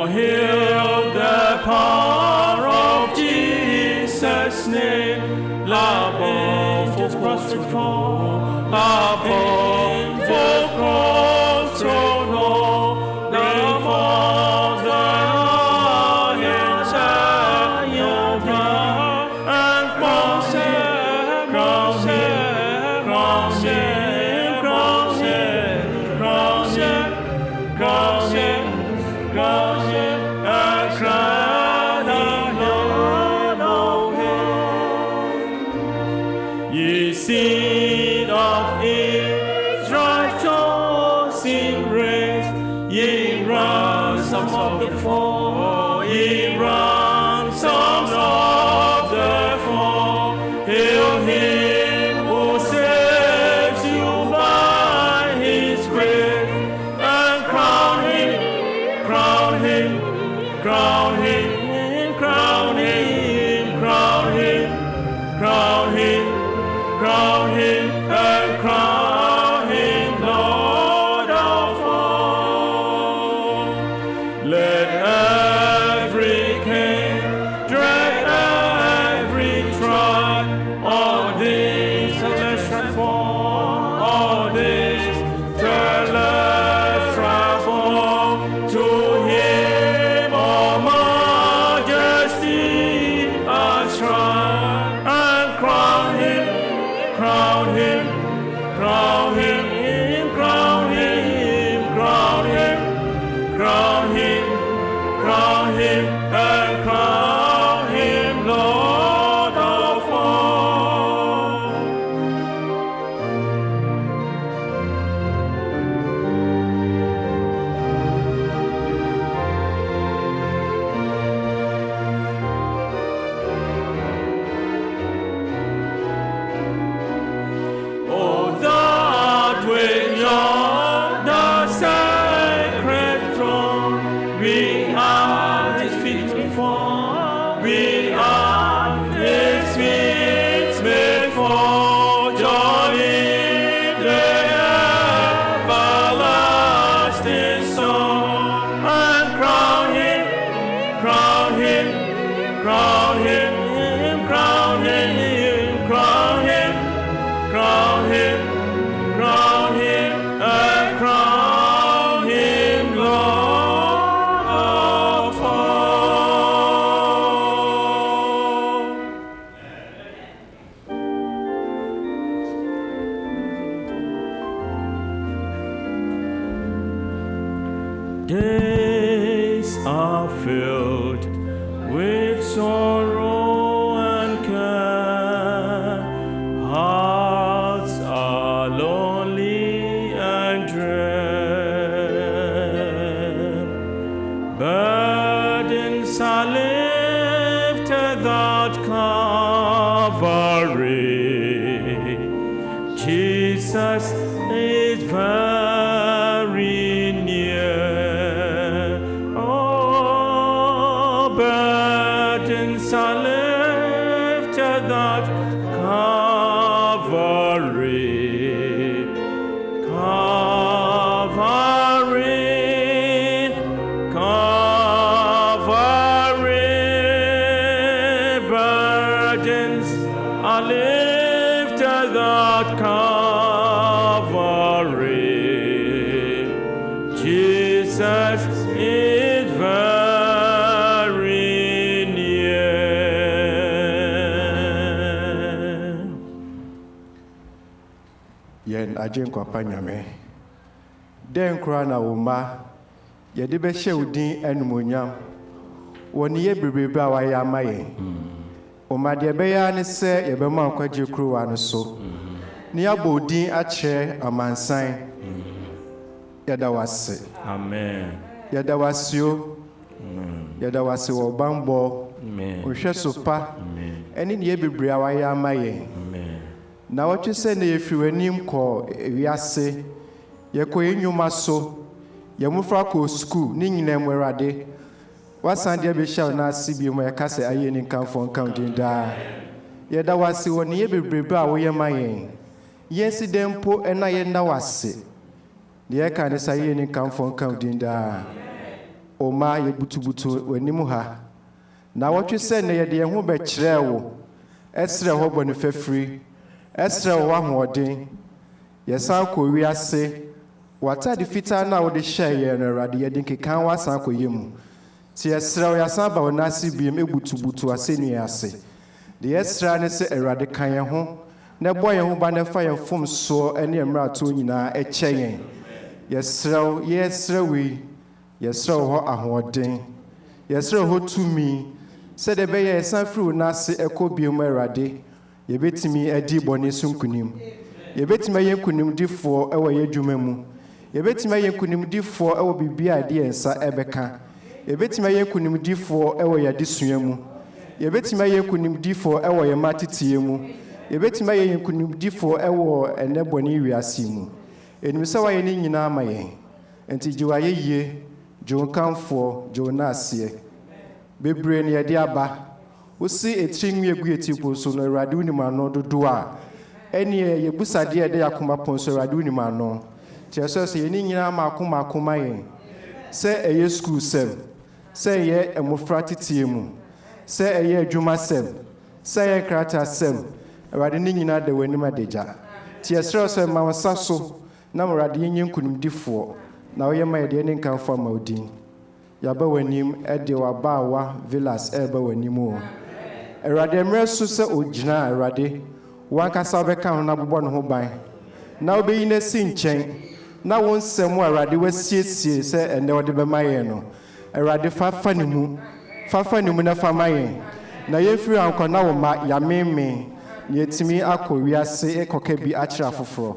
Oh, hail the power of Jesus' name. La bonne prostrate for, la bonne cross to know, the Father in Zion, and cross him, cross him, cross him, cross him, cross him, cross him, cross him, and crown him, Lord of him. Ye seed of Israel's chosen race, ye ransoms of the foe, ye ransoms of the foe, hail him who saves you by his grace, and crown him, crown him, crown him, crown him, crown him, crown him, crown him, and crown him Lord of all. Let every king, dread every tribe, all these celestial form, all these celestial form, to him all majesty ascribe, and crown him, crown him, crown him, crown him, crown him, crown him, crown him, and crown him Lord of all. Oh, that with yonder sacred throne, we are his feet before, we are his feet before, joy in the everlasting song, and crown him, crown him, crown him, crown him, crown him, crown him, crown him, and crown him Lord of all. Days are filled with sorrow and care, hearts are lonely and dread, burdens are lifted at Calvary. Jesus is very near. Oh, burdens are lifted at Calvary. Calvary, Calvary, burdens are lifted at Calvary. Jesus is very near. Yen ajen kwapa nyame den kura na wo ma ye de be hye udin enumonyam woni ye bebrebe a waye amaye o ma de be ya ne se ye be ma kwagye kruwa no so ne ya bodin a kire amansan ye da wase Amen. ye da wasio ye da wase wo bambo Amen. o hwe sopa Amen. eni ne ye bebre a waye amaye Amen. na wote se ne ye fiwanim ko wiase ye ko enyuma so ye mufra ko school ni nyina mwerade wasande be shaw na asibi mo ye kase aye ni kanfo kan da ye da wase woni ye bebrebe a wo ye mayen ye sidempo ena ye nda wase de ye kan sa ye ni kanfo kan da Oma ye butubutu wanimu ha. Na watwe se ne ye de ho be kire wo. Esre ho bonu fafiri. Esre ho ahoden. Ye san ko wiase. Wata de fita na wo de hye ye no Awurade ye de kekan wa san ko yemu. Ti esre wo ya san ba wona sibiem ebutubutu asenu ase. De esra ne se Awurade kan ye ho. Na boye ho ba na fa ye fom so ene emrato nyina ekyɛyen. Yesrew yesrewi yesrew ho ahoden yesrew ho tumi se de be ye sanfru na se ekobiem Awurade ye betimi adi bone sunkunim ye betimi ye nkunim difo ewo ye dwuma mu ye betimi ye nkunim difo ewo bibia de ensa ebeka ye betimi ye nkunim difo ewo ye disua mu ye betimi ye nkunim difo ewo ye matetie mu ye betimi ye nkunim difo ewo enebone wiase mu enimisa wa ye ni nyina amaye enti jiwa ye yie jo kanfo jo na ase bebre ne ye de aba osi etrinwi egu etipo so no Awurade unim ano dodo a eni ye busade ye de yakoma pon so Awurade unim ano tiaso se ye ni nyina akoma ye se eye school sem se ye emofra titie mu se eye adwuma sem se ye krata sem Awurade ni nyina de wanim adeja tiaso se ma wasaso na Awurade yenye nkunimdifo na oye ma yede ne nkanfo amaudin yaba wanim ede wabaawa Vilas eba wanim o Awurade emre so se ogina Awurade wankasa obeka ho na bobɔ no ho ban na obeyi na si nkyɛn na won sɛm Awurade wasiesie se ene ode be maye no Awurade fafa ne mu na fa maye na yefiri ankɔ na wo ma yameme ne yetimi akɔ wiase ekoka bi akyira foforo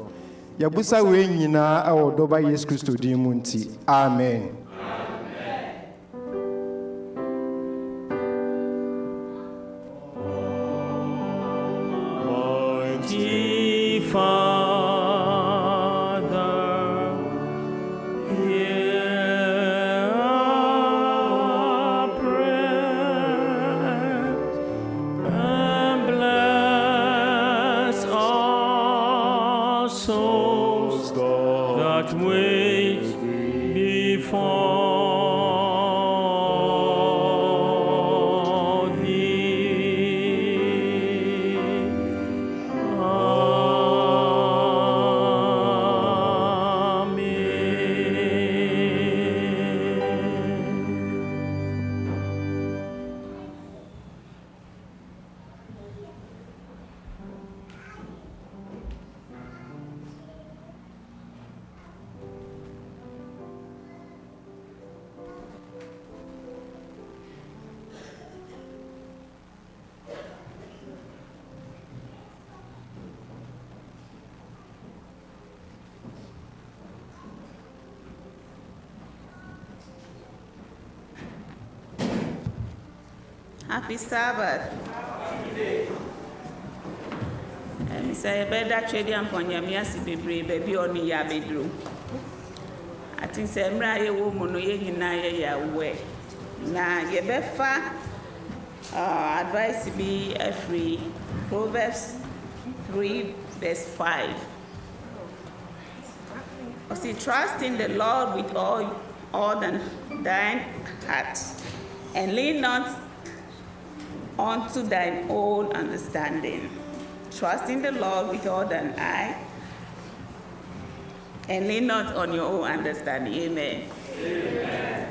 Yabusa we nyina awo doba Yesu Kristo din mu nti. Amen. Mighty Father, hear our prayers and bless our souls that wait before thee. Happy Sabbath. And say better trade and ponyamia si bebre baby on ya bedroom. I think say mra ye woman no ye nyina ye ya we. Na ye befa advice be free Proverbs 3 verse 5. I say trust in the Lord with all thine heart and lean not unto thine own understanding. Trust in the Lord with all thine eye, and lean not on your own understanding. Amen. Amen.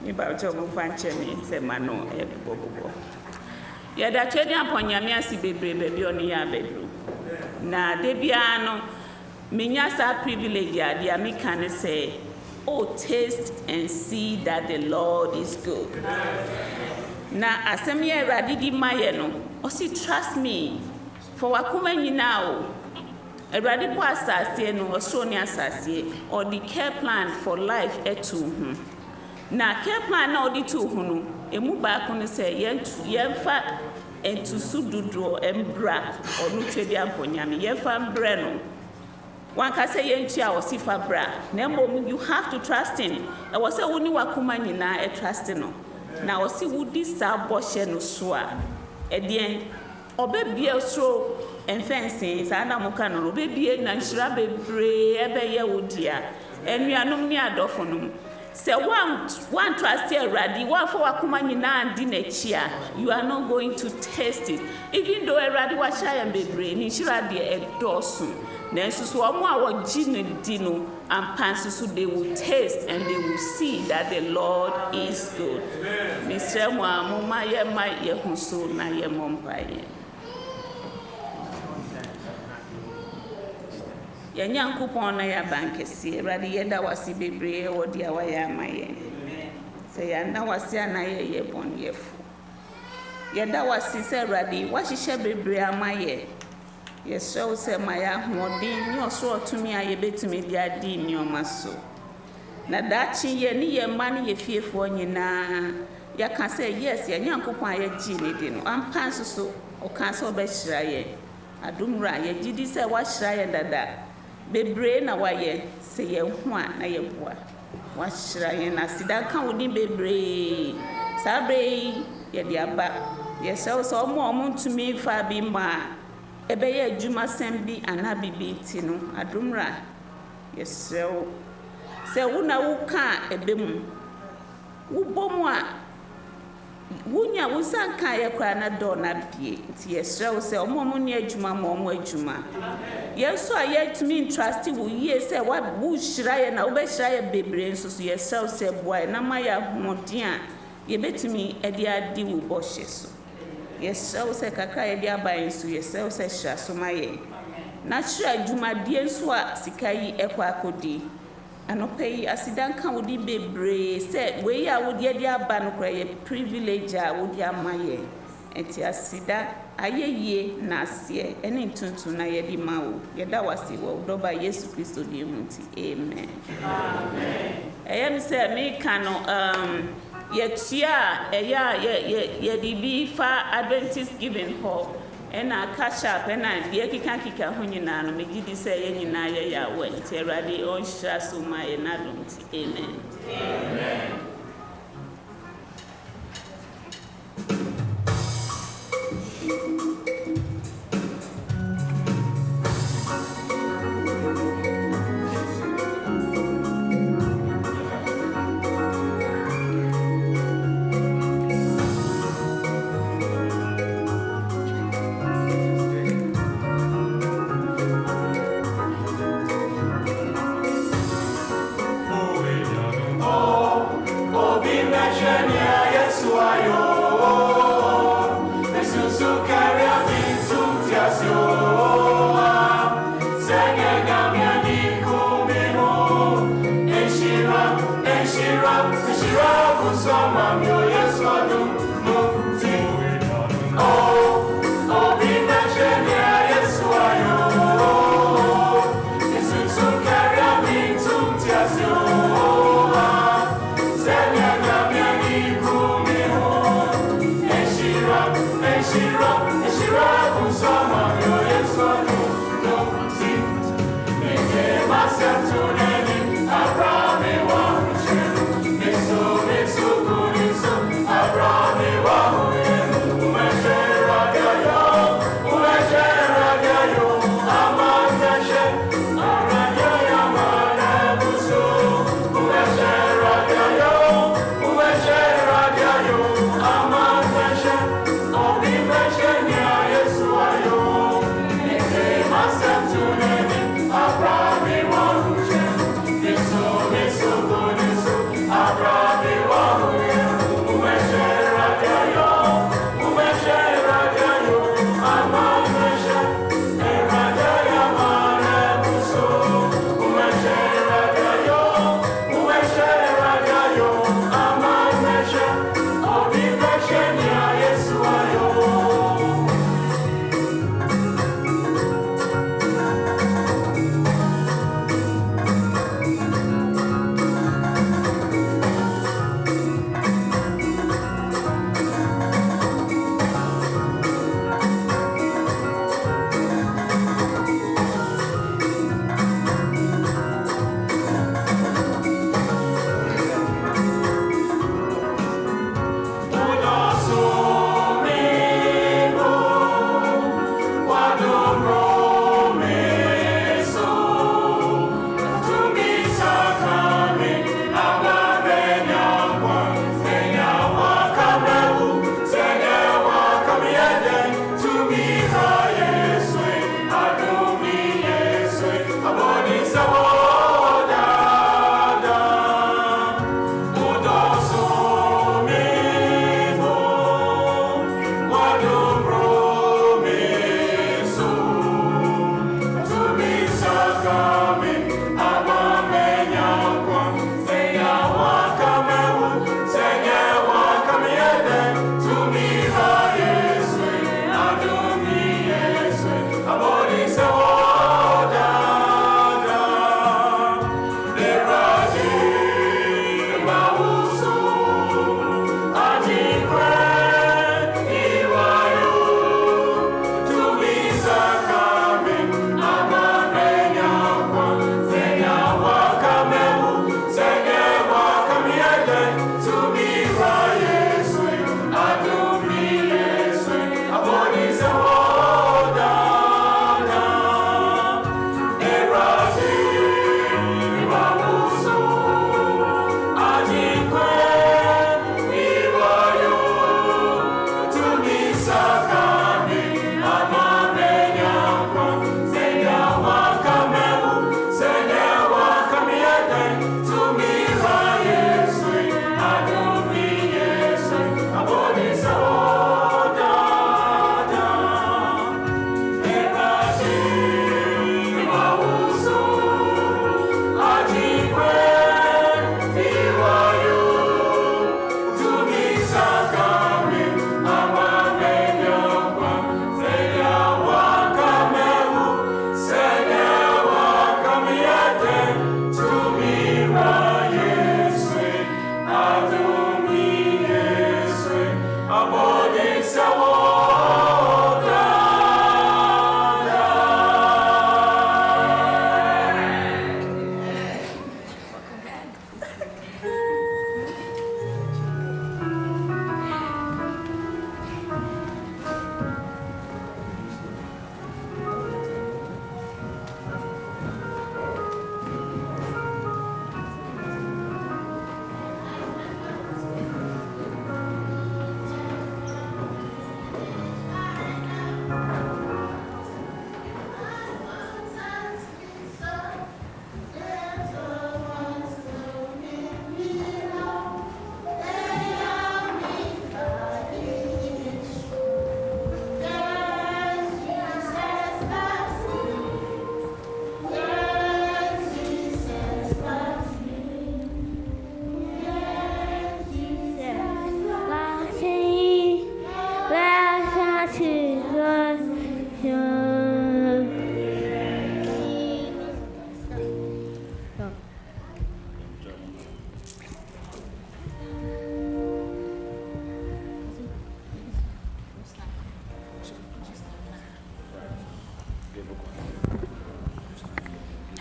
About your fanchemi, say mano, every bobo. Yada chedi aponyamia si baby on ya bedroom. Na debiano, minyasa privilege ya dia mi can say, oh, taste and see that the Lord is good. Na asemi Awurade di maye no osi trust me for wakuma nyina o Awurade po asase no osoro ne asase or the care plan for life etu na care plan na odi tu hu no emu ba ko ne se yemfa entusu dudro embra onu twedi amponyame yemfa mbre no wanka se yentua osifa bra na mbom you have to trust him e wo se woni wakuma nyina trust no na osi wudi saboshe no so a edien obebie so enfense sa na muka no obebie na nhira bebre ebeye wodia enuanom ni adofonom Say one trust already, one for Wakumana dinechia, you are not going to taste it. Even though already was shy and be brain, she had a dozen. Then so more gin dino and pants so they will taste and they will see that the Lord is good. Mr. Mama, ye might ye hunso na ye mompaye. Yanyankopon na ya bankesi erade yeda wasi bebre o dia wa ya maye se ya na wasi anaye ye bonyefo yeda wasi se erade wahihye bebre amaye ye so se maya hodin ni oso otumi aye betumi dia di ni omaso na dachi ye ni ye mani ye fiefo nyina ya ka se yes yanyankopon aye gi ni di no ampan so o kan se obehira ye adumra ye gidi se wahira ye dada bebre na waye se ye hu a na ye boa wahira ye na sida kan woni bebre sabre ye dia ba ye se so omo ntumi fa bi ma ebe ye adwuma sem bi ana bibi ti no adumra ye se wo na wo ka ebe mu wo bomu a wunya wusanka ye kwa na do na bie nti ye srew se omo ni adwuma ma omo adwuma yeso aye tumi trust wo ye se wa bu hira ye na wo be hira ye bebre nso so ye srew se boy na ma ya homodin a ye betumi e dia di wo bo hye so ye srew se kakra ye dia ban so ye srew se hira so ma ye na hira adwuma die nso a sika yi ekwa akodi anopai asidan kan wodi bebre se we ya wodi ade aba no kra ye privilege a wodi amaye enti asida ayeye na asie ene ntuntu na ye di mawo ye da wasi wo doba Yesu Kristo di emunti amen ayem se me kano ye tia ye di bi fa Adventist giving hall ena catch up ena die kika ho nyina no megidi se ye nyina ye ya we nti erade on hira so ma ye na dum ti amen amen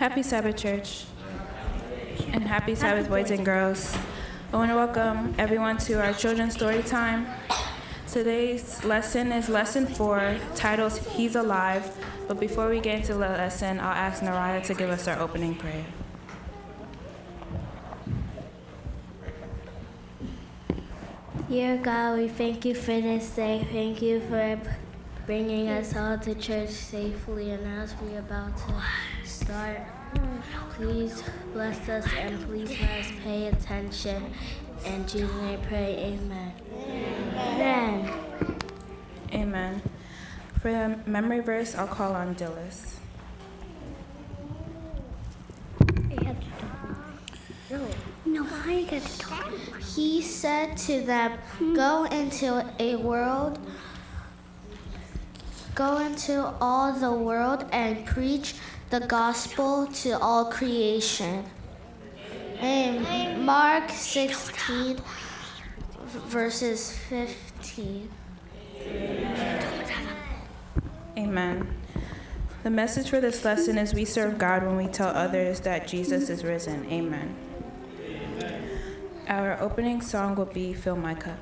Happy Sabbath, church, and happy Sabbath, boys and girls. I want to welcome everyone to our children's story time. Today's lesson is lesson 4, titled He's Alive. But before we get into the lesson, I'll ask Naraya to give us our opening prayer. Dear God, we thank you for this day. Thank you for bringing us all to church safely. And as we're about to start, please bless us and please let us pay attention. In Jesus' name I pray, amen. Amen. Amen. For the memory verse, I'll call on Dillis. No, I get to talk. He said to them, go into all the world and preach the gospel to all creation. Mark 16, verses 15. Amen. The message for this lesson is we serve God when we tell others that Jesus is risen. Amen. Our opening song will be Fill My Cup.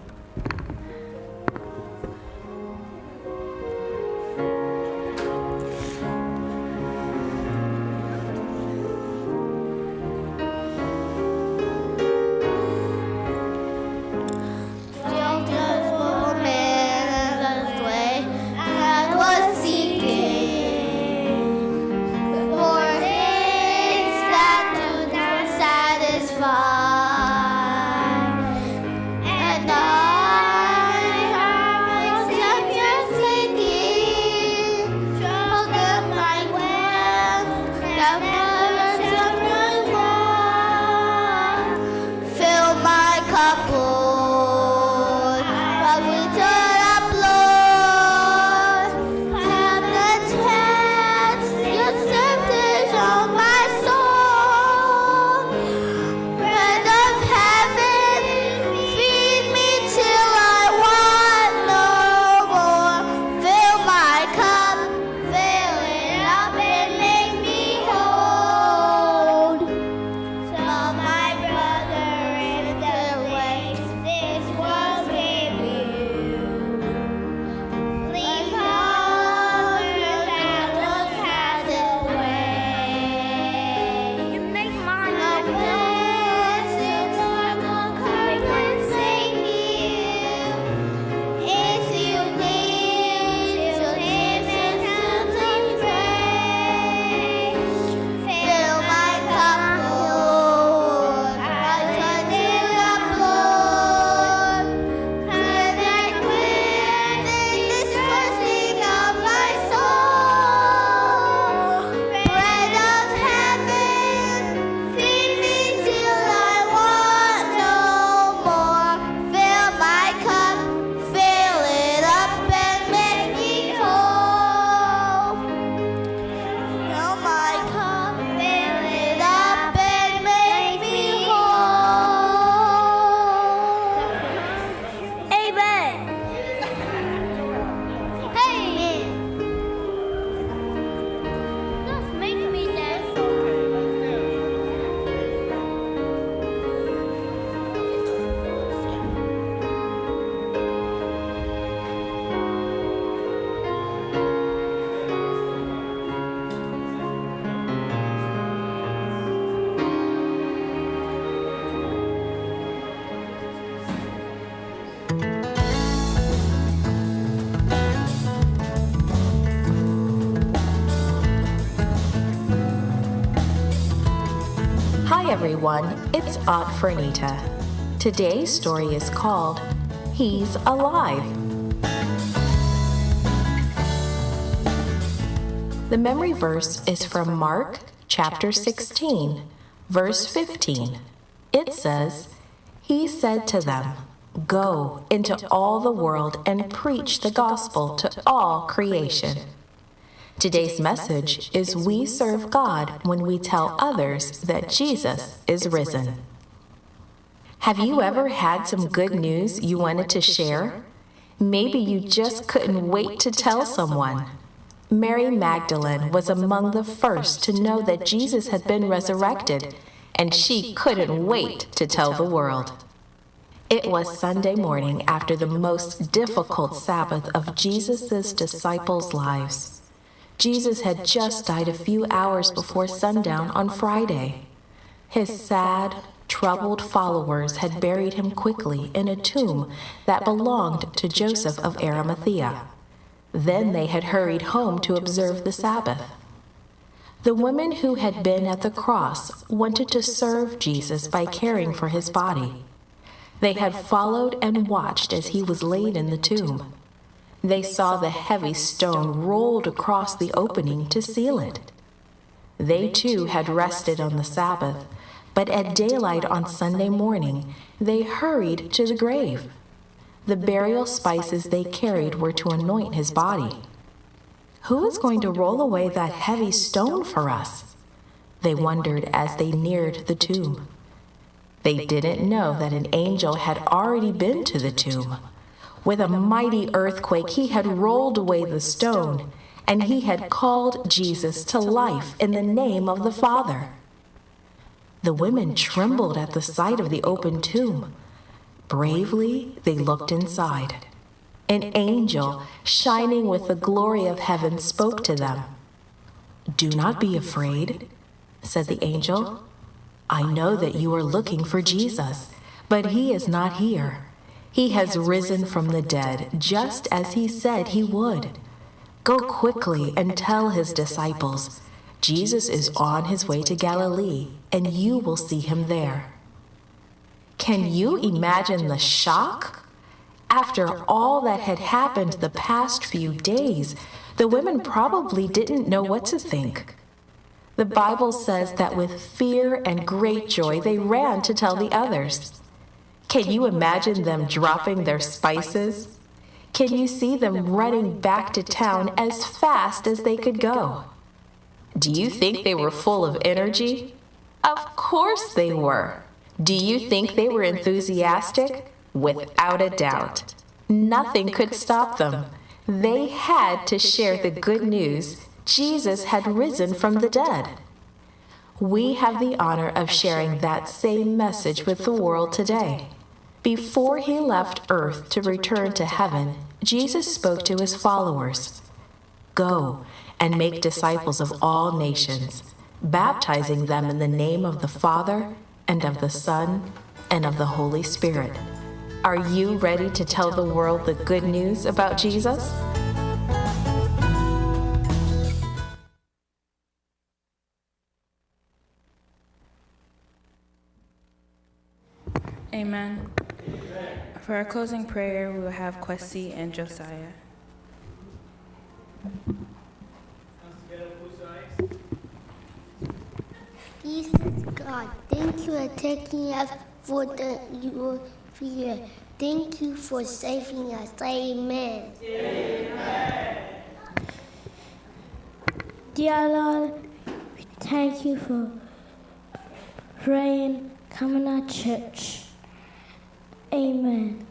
Hi everyone, it's Aunt Fernita. Today's story is called He's Alive. The memory verse is from Mark chapter 16, verse 15. It says, He said to them, Go into all the world and preach the gospel to all creation. Today's message is we serve God when we tell others that Jesus is risen. Have you ever had some good news you wanted to share? Maybe you just couldn't wait to tell someone. Mary Magdalene was among the first to know that Jesus had been resurrected, and she couldn't wait to tell the world. It was Sunday morning after the most difficult Sabbath of Jesus' disciples' lives. Jesus had just died a few hours before sundown on Friday. His sad, troubled followers had buried him quickly in a tomb that belonged to Joseph of Arimathea. Then they had hurried home to observe the Sabbath. The women who had been at the cross wanted to serve Jesus by caring for his body. They had followed and watched as he was laid in the tomb. They saw the heavy stone rolled across the opening to seal it. They too had rested on the Sabbath, but at daylight on Sunday morning, they hurried to the grave. The burial spices they carried were to anoint his body. Who is going to roll away that heavy stone for us? They wondered as they neared the tomb. They didn't know that an angel had already been to the tomb. With a mighty earthquake, he had rolled away the stone, and he had called Jesus to life in the name of the Father. The women trembled at the sight of the open tomb. Bravely, they looked inside. An angel, shining with the glory of heaven, spoke to them. "Do not be afraid," said the angel. "I know that you are looking for Jesus, but he is not here. He has risen from the dead, just as he said he would. Go quickly and tell his disciples, Jesus is on his way to Galilee, and you will see him there." Can you imagine the shock? After all that had happened the past few days, the women probably didn't know what to think. The Bible says that with fear and great joy they ran to tell the others. Can you imagine them dropping their spices? Can you see them running back to town as fast as they could go? Do you think they were full of energy? Of course they were. Do you think they were enthusiastic? Without a doubt. Nothing could stop them. They had to share the good news. Jesus had risen from the dead. We have the honor of sharing that same message with the world today. Before he left earth to return to heaven, Jesus spoke to his followers. "Go and make disciples of all nations, baptizing them in the name of the Father and of the Son and of the Holy Spirit." Are you ready to tell the world the good news about Jesus? Amen. For our closing prayer, we will have Kwesi and Josiah. Jesus God, thank you for taking us for your fear. Thank you for saving us. Amen. Amen. Dear Lord, we thank you for praying, coming to church. Amen.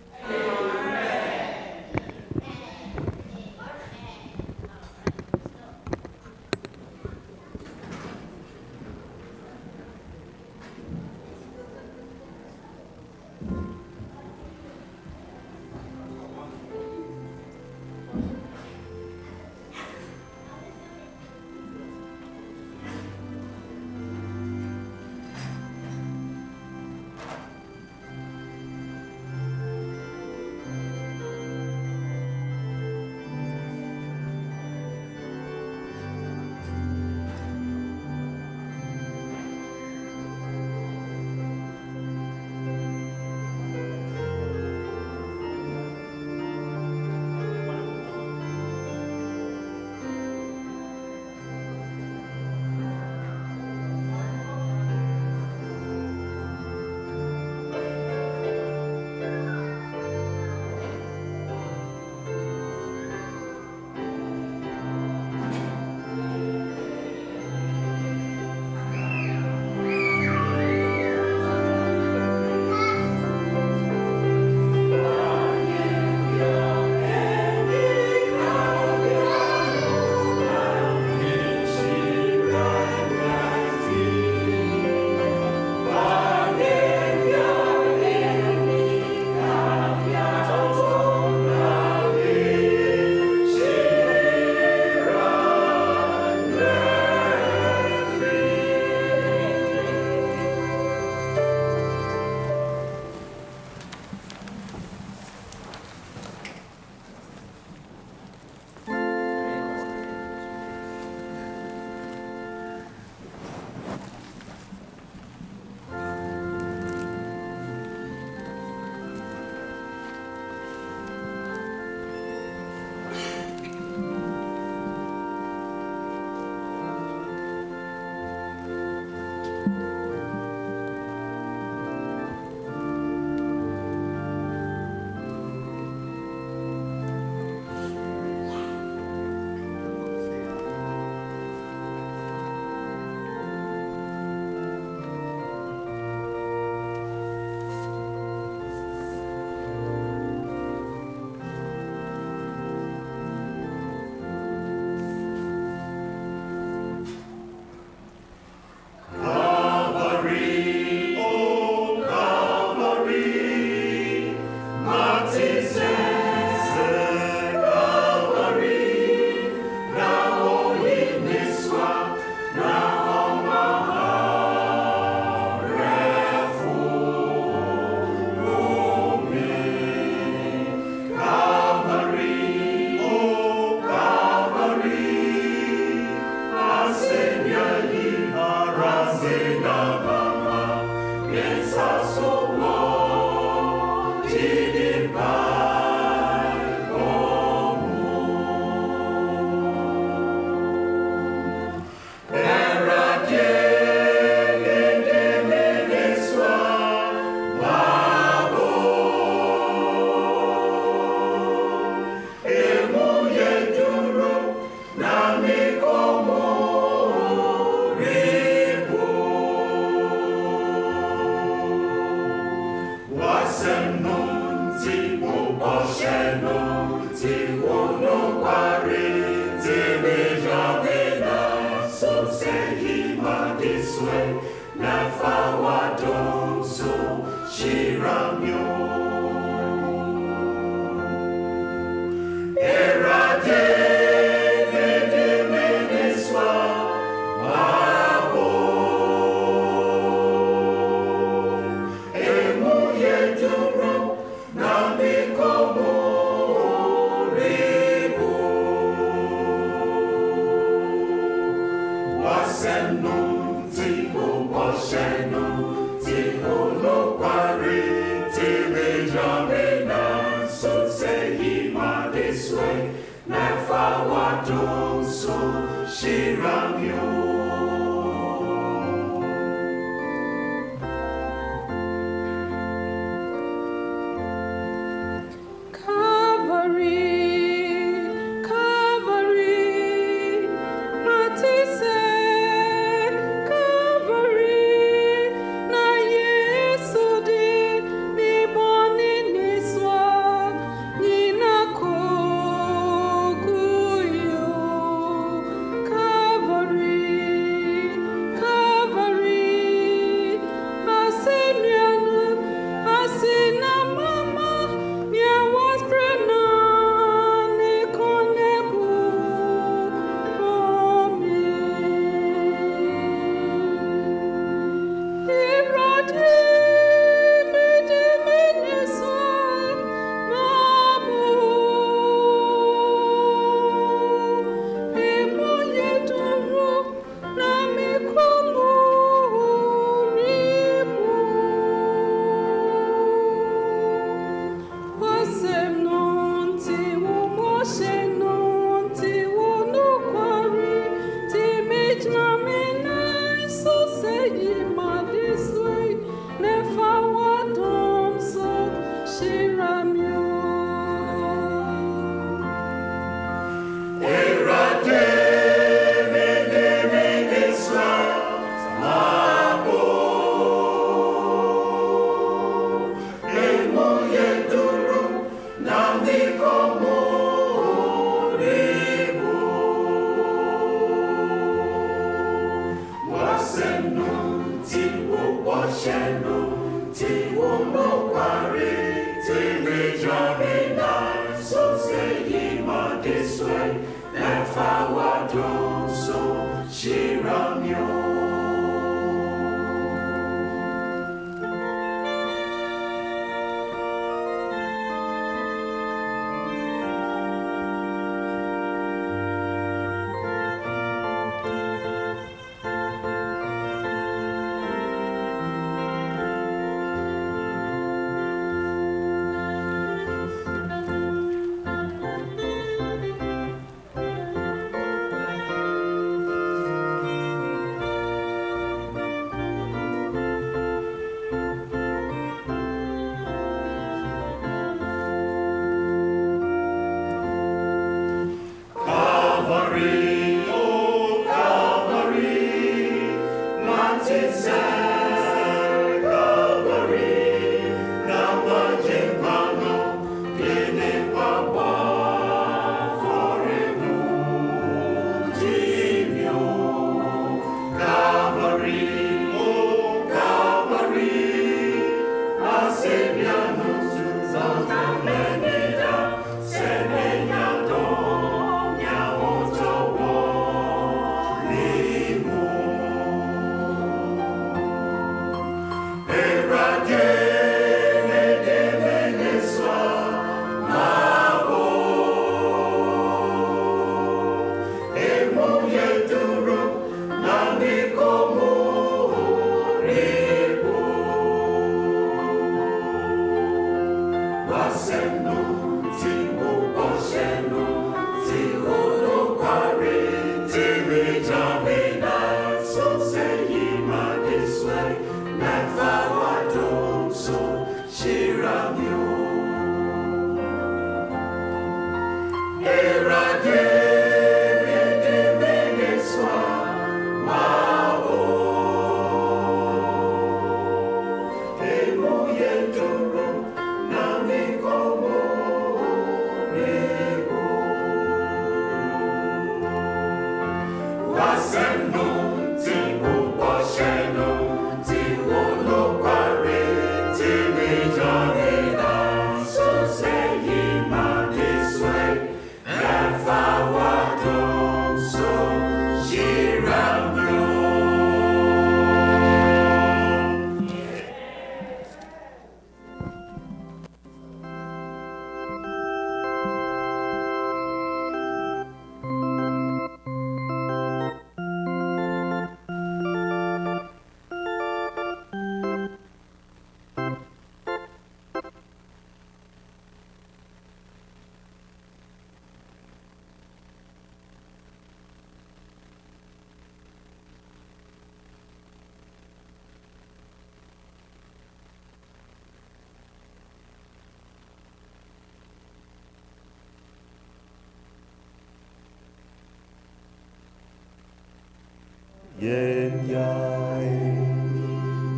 yen yai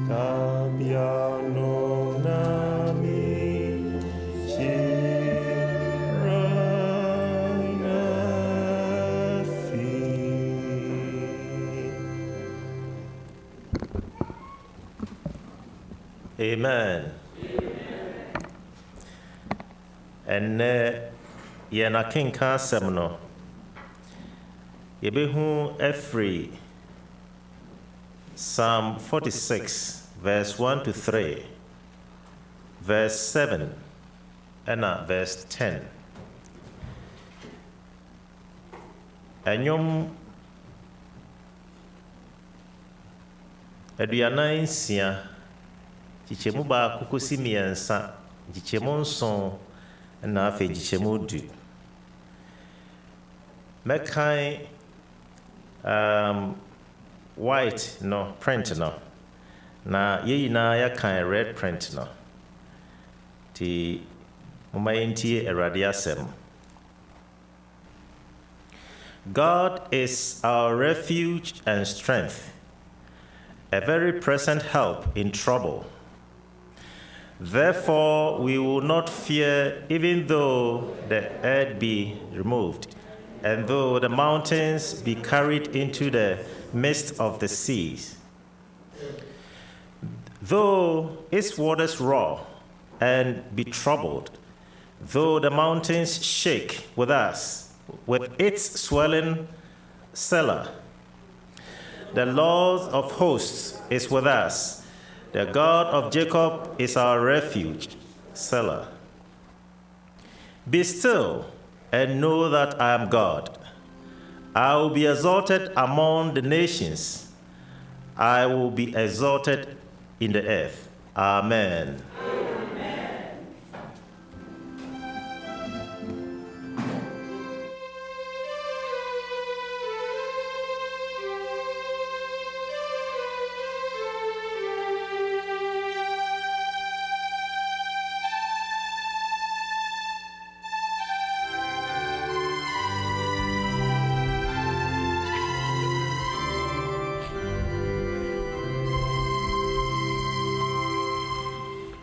kabiano nami shiranasi. Amen. And yena kenka semno yebehu every Psalm 46 verse 1 to 3, verse 7 and verse 10. Enyom aduanan sia chichemu ba kokosi miensa chichemu nson na afi chichemu du. Mekai white no print no na ye na ya kan red print no ti momayenti erade asem. God is our refuge and strength, a very present help in trouble. Therefore we will not fear, even though the earth be removed, and though the mountains be carried into the midst of the seas. Though its waters roar and be troubled, though the mountains shake with us, with its swelling cellar. The Lord of hosts is with us. The God of Jacob is our refuge, Selah. Be still and know that I am God. I will be exalted among the nations. I will be exalted in the earth. Amen.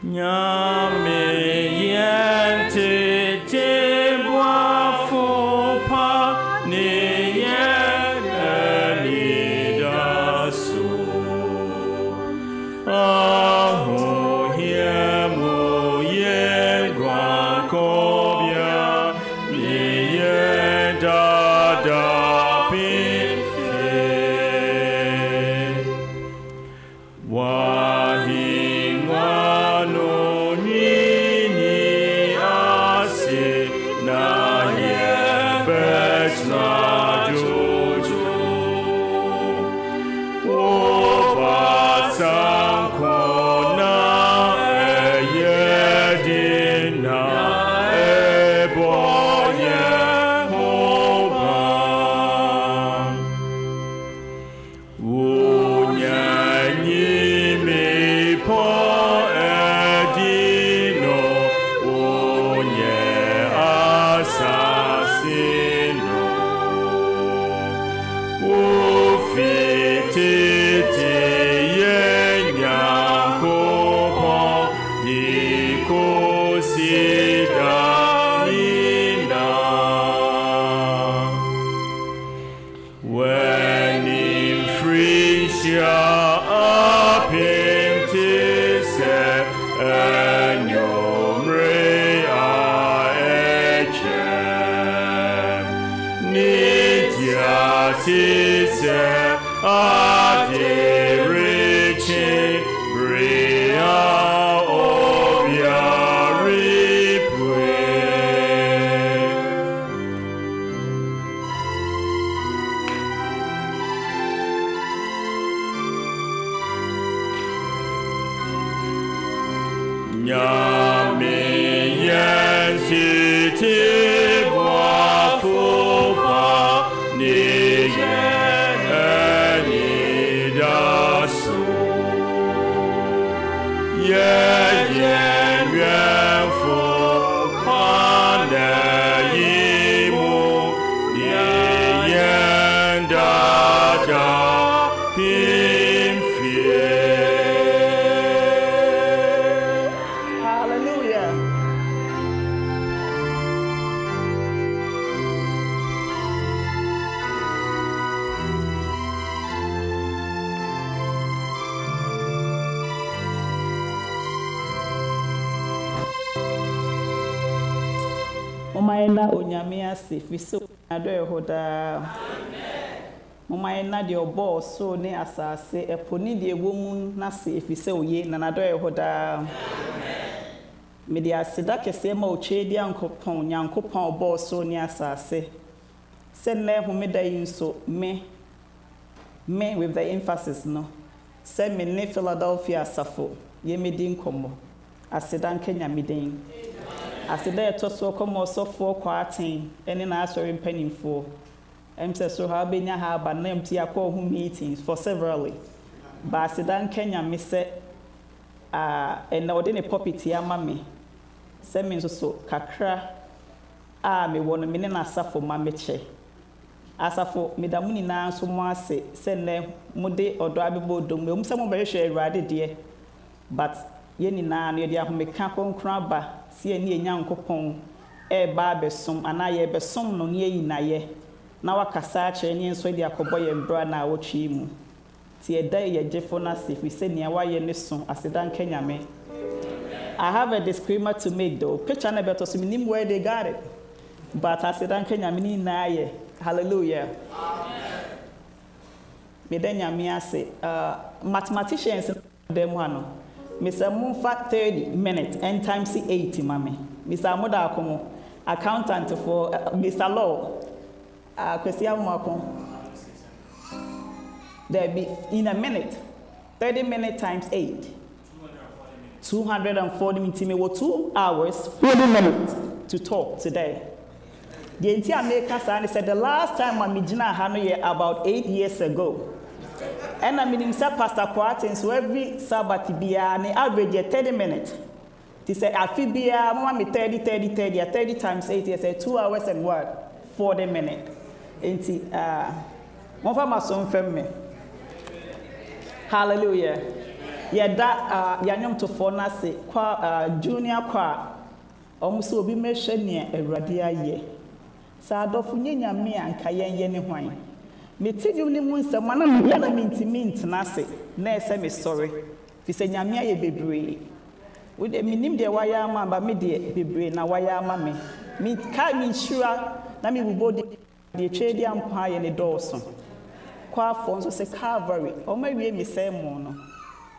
Nyame yente te boafo pa ne yene dasu aho hiemo ye gwankobia ye dada pinfe Momaina Onyame ase fiso ado ehoda. Amen. Momaina de obo so ne asase eponi de ewomu na se efise oye na ado ehoda. Amen. Me de aseda kese ma otwe di ankopon nyankopon obo so ne asase. Se na ehumeda yinso me with the emphasis no. Se me ne Philadelphia safo ye medin komo. Aseda nkenya medin. Aseda etoso komo sofo kwaten ene na asori mpanimfo. Emse so ha benya ha ba na mti akọ hu meetings for severally. Ba aseda nkenya me se ena ode ne property ama me. Se me so kakra me wono me ne na asafo ma meche. Asafo medamuni na so mo ase se ne mode odo abebo dom me se mo be hwe awurade de but ye ni na no ye de ahomeka konkran ba se ani enya nkopon ba besom ana ye besom no ne yi na ye na wakasa a kire ni nso de akobo ye mbra na wotwi mu ti eda ye jefo na se fi se ne wa ye ne so asedan kenyame. I have a disclaimer to make though. Picture na beto so minim where they got it. But asedan kenyame ni na ye. Hallelujah. Amen. Me den nyame ase mathematicians dem hano. Mr. Mumfa 30 minutes and times 80 mame. Mr. Amoda akomo accountant for Mr. Law. Kwesi amako. There be in a minute 30 minutes times 8. 240 minutes. Me wo 2 hours 40 minutes to talk today. The entire America said the last time I met Hanoye about 8 years ago. And I mean, Pastor Quartin, so every Sabbath be an average 30 minutes. He said, I feel be a 30 times 8 years, 2 hours and what? 40 minutes. And one for my son from me. Hallelujah. Yeah, that Yanyam to Fonase, junior qua, almost will be mentioned near a radia ye. Sadofunya nyame anka yen ne hwan metidum ne mu nsɛm ana me na minti na se na ɛsɛ me sorry fi sɛ nyame aye bebree wo de minim de waya ama ba me de bebree na waya ama me mi ka mi nhyira na me bubo de twedi ampa ye ne dɔɔso kwa afɔ nso sɛ Calvary o ma wie mi sɛ mo no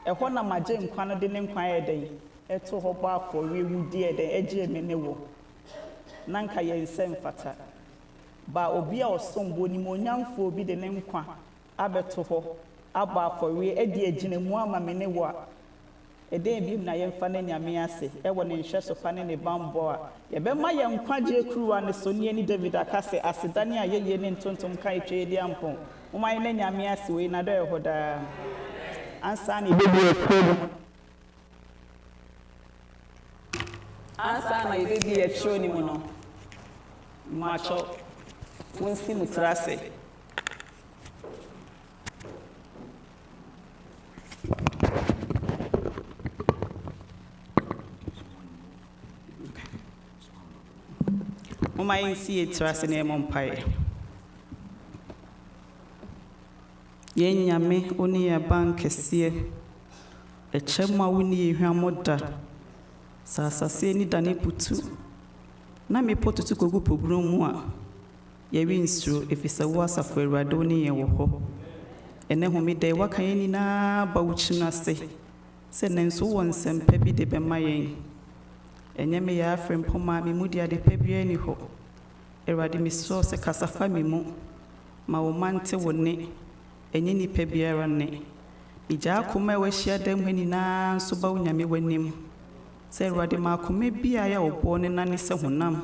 ɛhɔ na magye nkwa no de ne nkwa yɛ dɛn ɛto hɔ ba afɔ wie wudi yɛ dɛn ɛgye me ne wo nanka ye nsɛm fata ba obi a osombo ni monyamfo obi de ne nkwa abeto ho aba afɔre edi agina mu ama me ne wo eden bi na yemfa na nyame ase ɛwɔ ne nhwɛ so fa ne ne bambo a yɛbɛma yɛ nkwa gye kruwa ne so ne ni David akase asedane a yeye ne ntontom kan etwe di ampon uman ne nyame ase we na do ɛhoda ansa ne bebi ekro ansa na bebi ekro ni mu no macho Munsi mutrase. Mama insi trase ne mompae. Yen nyame oni ya bankese. Echema woni ehwamoda. Sasase ni dane putu. Na me potutu kogu pogrom mu a. Yewi nstro efisa wasa for Awurade ni ye wo ho ene homida waka yeni na ba wuchina se nenso wonsem pa bi de be mayen enye me ya Frimpomaa me mudi ade pa bi ani ho Awurade mi so se kasafa mi mu ma wo mante woni enye ni pa bi ara ne ija akoma we hia dam hani na so ba unyame wanim se Awurade ma akoma bi aya obo ne nane se honam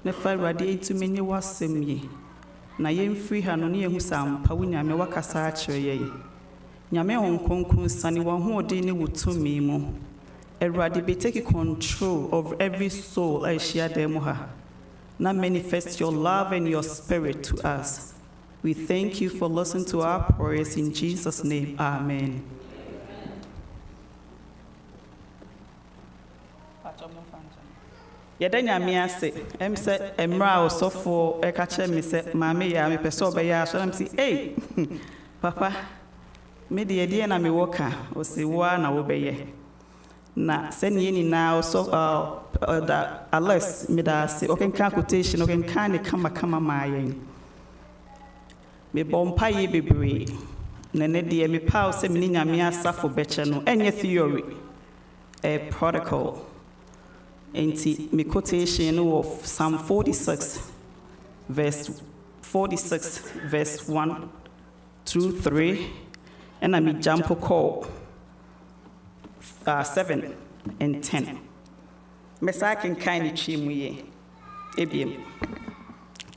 ne fa Awurade etumenye wasem ye na yemfiri ha no ne yehu sampa wunyame wakasa a kire ye nyame honkonkron sane wo ho ode ne wutumi mu Awurade be take control of every soul I share them ha na manifest your love and your spirit to us. We thank you for listening to our prayers in Jesus' name. Amen. Yedanya mi ase em se emra osofo e ka che mi se maame ya me pese obeya so na si eh papa me de yede na me woka o se wa na wo beye na se ne ni na oso the Alex Midasi, Okenka quotation, Okenka, Kama Mayan. Me bompa ye bebre. Nene dear me pow semina mea safo bechano, any theory. A protocol. Ain't me quotation of Psalm 46, verse 1 through 3, and I me jump call 7 and 10. Mesakin kindly chimwe, ebiem.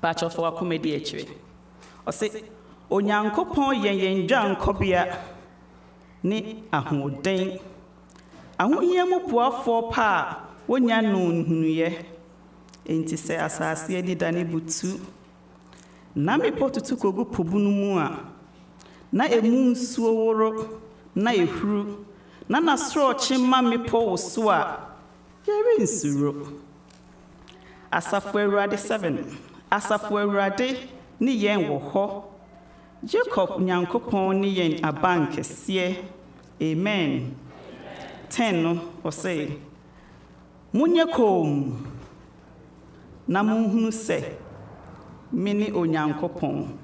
Patch of our comedy actually. Or say, Onyankopon yen John Cobia ni ahoden. Ahoye mo poa for pa. Wonya no huye enti se asase edi dane butu na me potutu kogu pobunu mu a na emu nsuo woro na ehuru na nasro chimma me po so a yeri nsuro asafo awurade 7 asafo awurade ni yen wo ho Jacob nyankopon ni yen abankese amen 10 no o say Munye kom na munhunu se mini onyankopon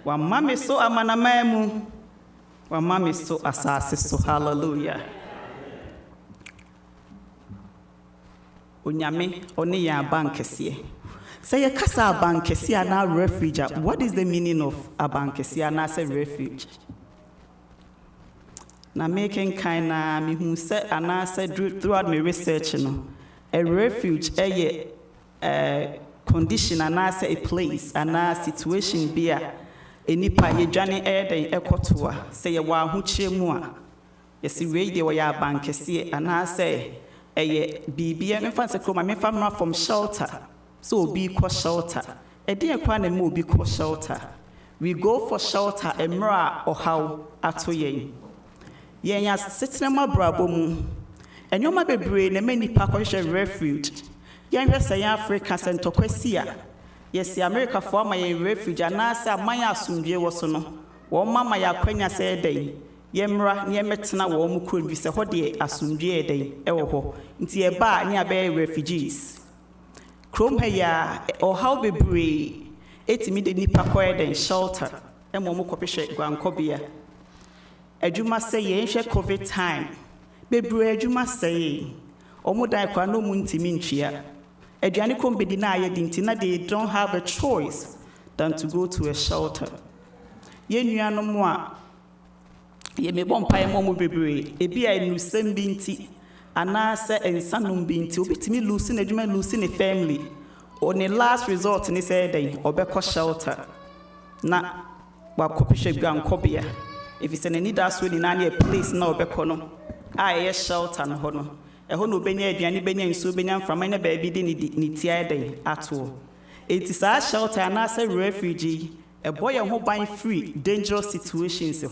wa mame so amanamamu wa mame so asase so hallelujah onyame oni ya bankese say ye kasa abankese na refuge. What is the meaning of abankese na say refuge? Na making kind of me who said and I said throughout my research, a refuge, a condition, and I say a place, and a situation be a nipa ye journey air the ekotua, say a wa huche mua. Yes, radio ya bankesi, and I say a BB and fancy come my family from shelter, so be co shelter. A dear quan and move be co shelter. We go for shelter, a mra or how atoye. Yen ya sitinama brabo mu enyoma bebre na many pakoshe refuge yen hwesa ya Africa sentokwisia yes America for ma yen refuge anasa amanya asumdwe wo so no wo mama ya kwanya se den yemra ne metena wo mu kuro bi se ho de asumdwe den ewo ho nti e ba ne abe refugees krom ha ya o how bebre etimi de nipa koye den shelter emo mu kopehwe gwankobia Ejuma say ye nhwe COVID time. Bebre ejuma say omo dai kwa no mu ntimi ntwia. Aduane kom bedi na aye dinti na they don't have a choice than to go to a shelter. Ye nuano mo a ye me bompa mo mo bebre ebi a nu sembi nti ana se ensanum bi nti obitimi lose na ejuma lose ne family. On the last resort ni say den obekọ shelter. Na wa kopehwe gwankobia. If it's an need us really nanny a place now becono, I shelter and honor. A hono benya, Diani Benya, and Subenian from any baby didn't nitia day at all. It is our shelter and as a refugee, a boy who buying free, dangerous situations.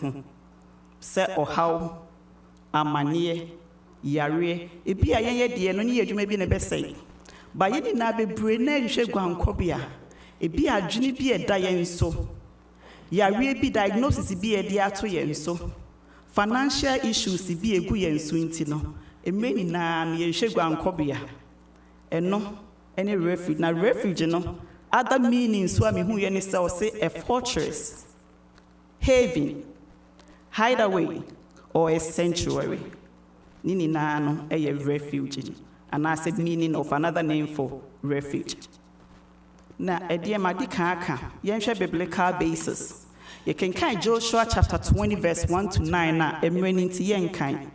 Set or how a mania, yare, it be a young dear, no near you may be in a best say. By any nabe brain, you shall go on cobia. It be a Jenny be a dying so. Ya be diagnosis be a dear to yen so. Financial issues be a good yen swintino. A many nan ye shagwan cobia. And no any refuge, na refuge no. Other meanings swami who yen is say a fortress, haven, hideaway, or a sanctuary. Nini nano a refuge. And I said meaning of another name for refuge. Na dear madikaka, yensha biblical basis. You can kind Joshua chapter 20, verse 1 to 9 na emrenin ti yenkan.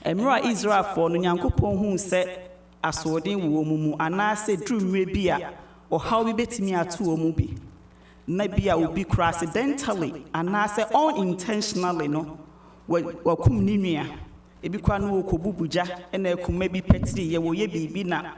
Emra Israel for no Nyankopon hu se asodin wo mumu anase drumre bia or how we betimi atu omu bi. Na bia obi accidentally anase unintentionally no wakum ni nua. Ebi kwa no okobubuja na ekuma bi petri ye wo ye bibi na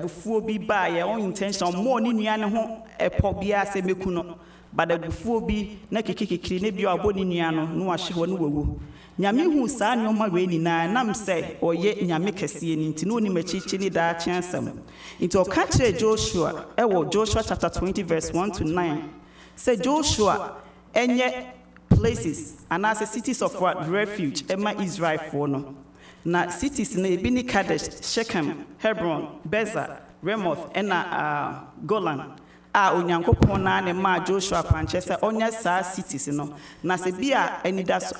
bufuo bi ba ye unintentional mo ni nua ne ho epo bia se meku no. But the bufuo bi na kikikikiri ne bia aboni nua no ahye ho no wawu. Nyame hu saa nyoma we ni na nam se oye nyame kese ni nti no ni machichi ni da chansam. Nti o ka kire Joshua ewo Joshua chapter 20 verse 1 to 9. Say Joshua enye places and as cities of what refuge ema Israel for no. na cities na ebi ni Kadesh, Shechem, Hebron, Beza, Ramoth, ena Golan. Onyankopon na ne ma Joshua kwanche se onya saa cities no. Na se bia enidaso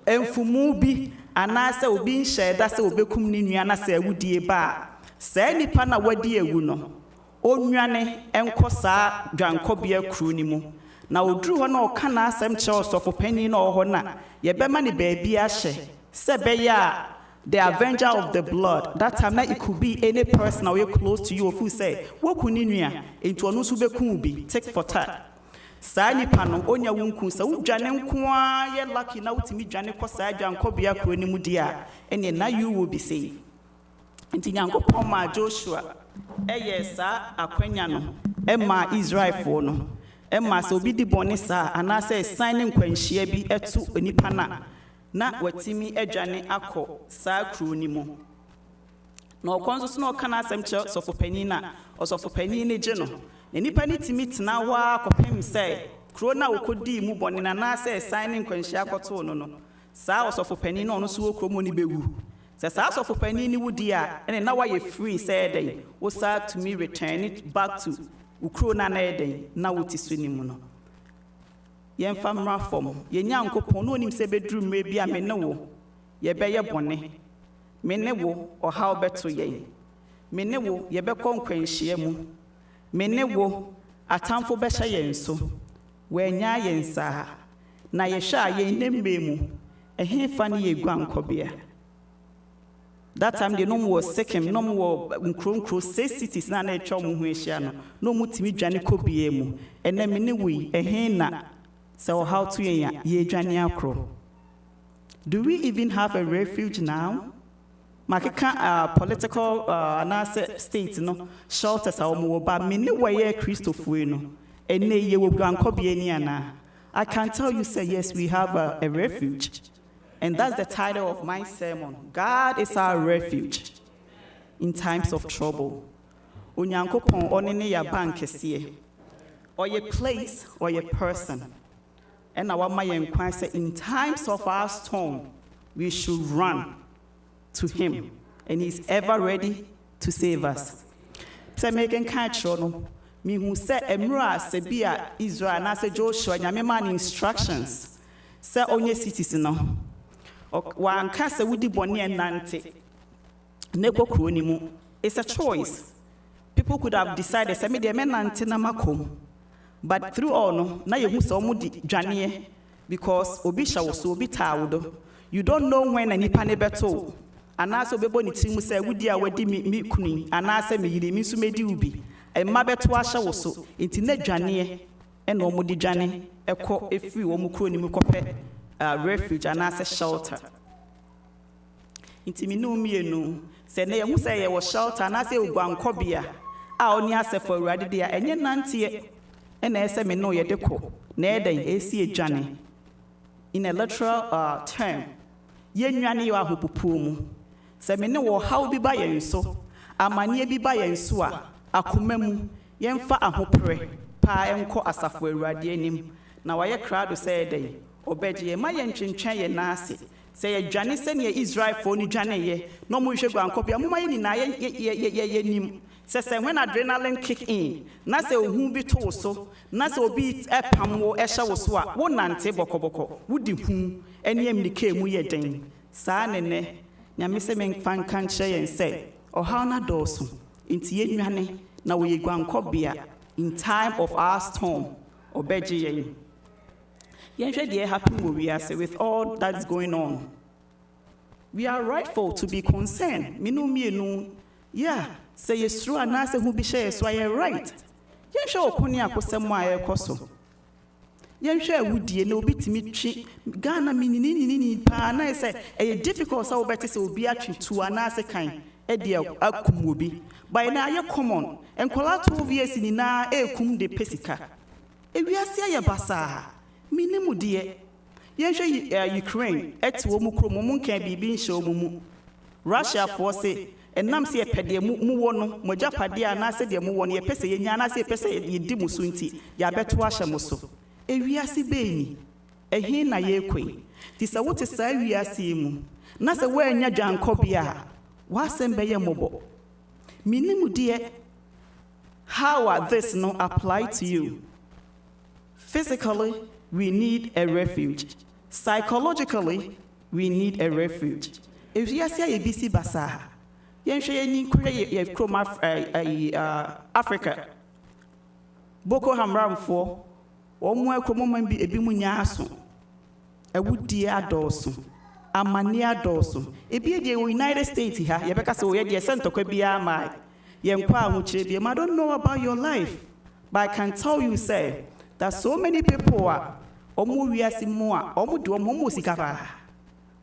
emfumu bi anase obi nhye se obekum ne nua na se awudie ba. Saa nipa na wadi ewu no. Onwane enko saa dwankobia kru ni mu. Na oduru ho na oka na asem che osofo pani na oho na ye bema ne baabi ahye se beya the avenger of the blood. That time na it could be any person now close to you who say woku ni nua enti onu so beku bi take for tat. Saa nipa no onya wonku sa udwane nko a ye lucky na utimi dwane ko saa dwankobia kru ni mu dia ene na you will be saved. Enti Nyankopon ma Joshua saa akwanya no ma Israel for no ma so obi di bone saa anase signing kwanhia bi etu onipa na watimi adwane akọ saa kru ni mu na okonso so na okana asem che sofopani na osofopani ne je no nipa ni timi tena wa akopem say kru na okodi mu bone na anase signing kwanhia akọto no saa osofopani na ono so okro mu ni bewu. Saa osofopani ni wudi a ene na why free say dey wo sa to me return it back to ukro na dey na wuti so ni mu no. Yen famra fom ye Nyankopon no onim se bedru mre bia me ne wo ye beye bone me ne wo oha obeto ye me ne wo ye bekọ nkwanhia mu me ne wo atamfo be hye yen so wanya yen saa na ye hwa ye nembe mu ehefa ne ye guankobia. That time the no was second, no more nkro 6 cities na na etwa mu hu ehia no. No mutimi dwane kobie mu. Ene me ne wi ehe na so how to ye dwane akro. Do we even have a refuge now? Makeka political state no shelters awomo ba me ne waye Christopher no. Ene ye wo guankobie ni ana. I can tell you say yes, we have a refuge. And that's the title of my sermon. God is our refuge in times of trouble. Onyankopon onene ya bankese. Or a place or a person. And our my say in times of our storm, we should run to him. And he's ever ready to save us. So making catch on me who said Emra Sebia Israel na se Joshua nyame man instructions. Say onye citizen no. Wan kasa wudi boni enante neko kro ni mu. It's a choice. People could have decided say me de menante na makom, but through all no na yehu so mu di dwane because obi hya wo so obi taawodo. You don't know when anipa ne beto anase obebo ni timu say wudi a wadi mi kuni anase me yiri mi so medi ubi emma beto ahya wo so enti na dwane e no mu di dwane ekọ efiri wo mu kro ni mu kope refuge and as a shelter. Intiminu mienu se na yehu se ye wo shelter and as e guankobia a oni asefo awurade dia enye nante e na ese me no ye deko na eden esi adwane. In a literal term ye nwane yo ahopopo mu se me ne wo haw bi ba ye so amane bi ba ye so a akoma mu ye mfa ahopre pa enko asafo awurade anim na waye crowd say eden obeje ma ye ntwentwen ye naase se ye dwane se ne Israel fo ni dwane ye no mo hwe guankopia mo ma ye ni na ye nim se when adrenaline kick in na se ohu bi to so na se obi epam wo ehye wo so a wo nante bokoboko wudi hu ene emnike mu ye den saa ne nyame se men fan kan kye yen se oha na doso nti ye nwane na wo ye guankopia in time of our storm obeje ye with all that's going on. We are rightful to be concerned. Yeah, say yes true and I say who be share so I am right. Yen sure okuni akosem wa ekoso. Yen sure wudi na obi timi twi Ghana ni pa na say e difficult so obeti say obi atwi tu ana say kan e de akum obi. By na ye common enkola 12 years ni na e kum de pesika. E wiase aye basa. Minimu die yenhwe Ukraine eti wo mu kro mu nkan bibi nhye wo mu Russia for say enam se epede mu wo no mogapade ana se de mu wo no ye pese yenya ana se pese ye di musu nti ya beto ahye muso ewiase beeni ɛhe na yɛkɔi nti sɛ wote saa wiase mu na sɛ woanya dwankɔbea a w'asɛm bɛyɛ mmɔbɔ menim deɛ how this no apply to you. Physically, we need a refuge. Psychologically, we need a refuge. If you say a BC Basa, Africa, Boko Haram for, or more common be a bimunyaso, a wood dear dorso, a mania dorso. It be the United States here, Yabeka so ye sento kwebia my yenkwa muchebi. I don't know about your life, but I can tell you, say, that so many people are omu wiasi moa, omu do omu sikapa,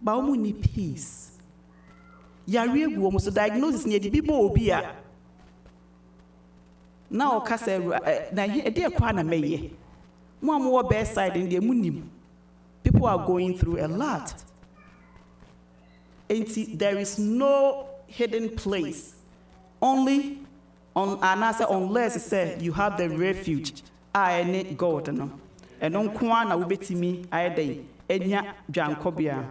but omu ni peace. Yari gu omu so diagnosis ni edibi bo obia. Na okase na ede kwa na meye. Mo amu bedside in the munim. People are going through a lot. And there is no hidden place. Only on an answer unless it said you have the refuge. I need God no. And on kwana ubetimi ayede enya dwankobia.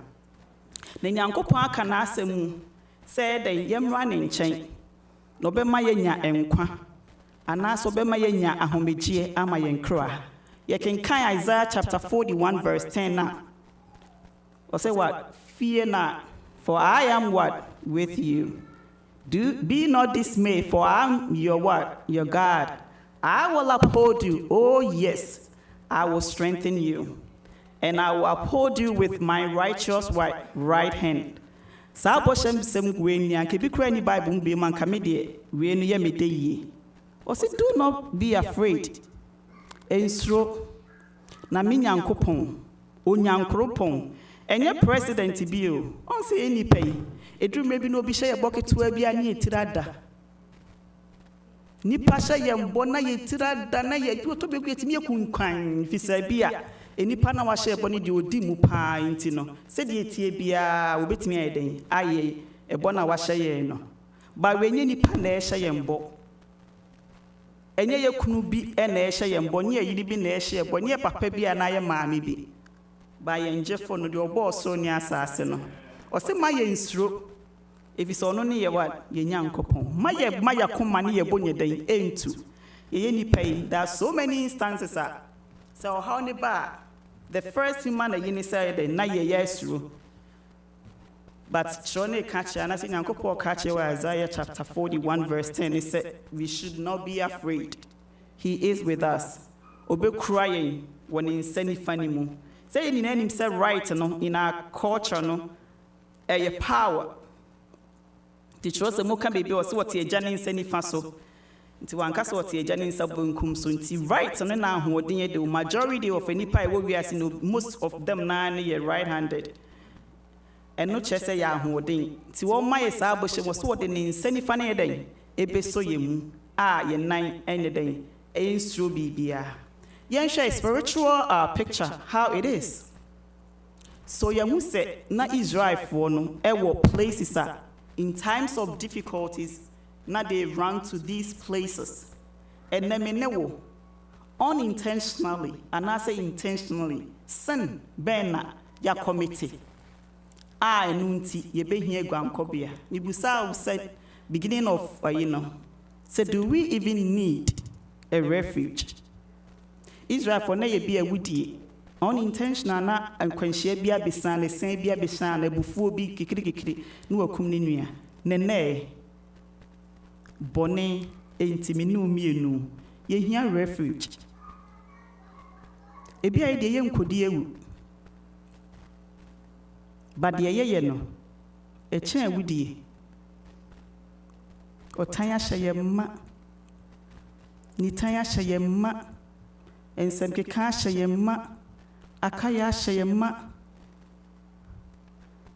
Na nyankopon aka na asemu said yemra ne nchen. No bema yenya enkwa. Anaso bema yenya ahomegye ama yenkra. You can kind Isaiah chapter 41 verse 10 now. Or say what? Fear not, for I am what? With you. Be not dismayed, for I am your what? Your God. I will uphold you. Oh yes, I will strengthen you. And I will uphold you with my righteous right hand. Saboshem sem gwenya ke bi kra ni Bible be man kamede we no ye mede yi. O say do not be afraid. Ensro na me nyankopon onyankropon enye president bi o on say any pay edru maybe no bi hye bucket to bia na etirada nipa hye yembo na yetirada na ye to be kwetimi ekunkwan fisa bia enipa na wa hye boni de odi mu pa nti no se de etie bia obetimi ayeden aye ebo na wa hye ye no ba wenye nipa na hye yembo enye ye kunu bi na ehye ye mbonye yiri bi na ehye bonye papa bi na ye maami bi ba ye njefo no de obo so ni asase no o se ma ye nsuro efise ono ne ye wa ye nyankopon ma ye koma ne ye bonye dan entu ye ni pay. There are so many instances so how ne ba the first human na yini say na ye yesuro. But Shone catch and I say Nyankopon catch Isaiah chapter 41 verse 10. He said, we should not be afraid. He is with us. Obe crying when in seni fanimu. Say in himself right no in our culture no a power. The choice mo can be also what ye jani seni faso. Nti wanka so what ye jani sabunkum so nti right no na hoden ye the majority of any pie we are seeing most of them na ye right-handed. And no chese ya hoden ti wo ma ye sa aboshe wo so wode ne nsanifa na yeden ebe so yemu ye nan ene den enstro bibia yen share spiritual picture how it is. So yamu se na Israel for no e wo places in times of difficulties na they run to these places and na menewo unintentionally and I say intentionally sin bena ya committee nunti ye behia guankobia. Mibusa said beginning of said do we even need a refuge? Israel for na ye be a wudi unintentional na ankwanhia bia besan le sen bia besan na bufuo bi kikiri no wakum ne nua ne bone entiminu mienu ye hia refuge ebia ye de ye nkodi ewu. But the ye no, a chain with ye. Or Tanya Shayema, Nitaya Shayema, and Semkeka Shayema, Akaya Shayema.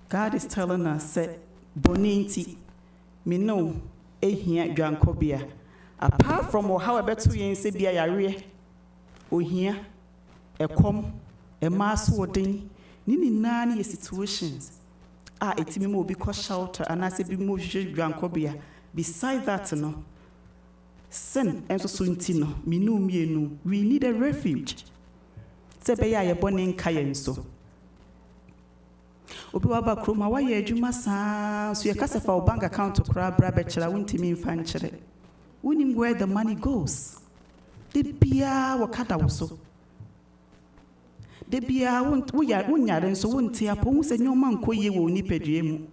God is telling us, said, Boninti, me no, here, Gankobia. Apart from however 2 years, say, be a yare, or here, a com, a mass wording. Nini nani situations etimi mo bi ko shelter and I say bi mo hwe dwankobia. Beside that no sin enso so nti no minu mienu we need a refuge. be ya yɛbɔ nka yɛn so. Obi waba kroma wa yɛ adwuma saa so yɛkasa fa wo bank account kora bra bɛkyerɛ wontimi mfa nkyerɛ. Wonim where the money goes. De bia wɔkada wo so. De bia wonyare nso wonte apo hu sɛ nyoma nkɔ yie wɔ nipadua mu.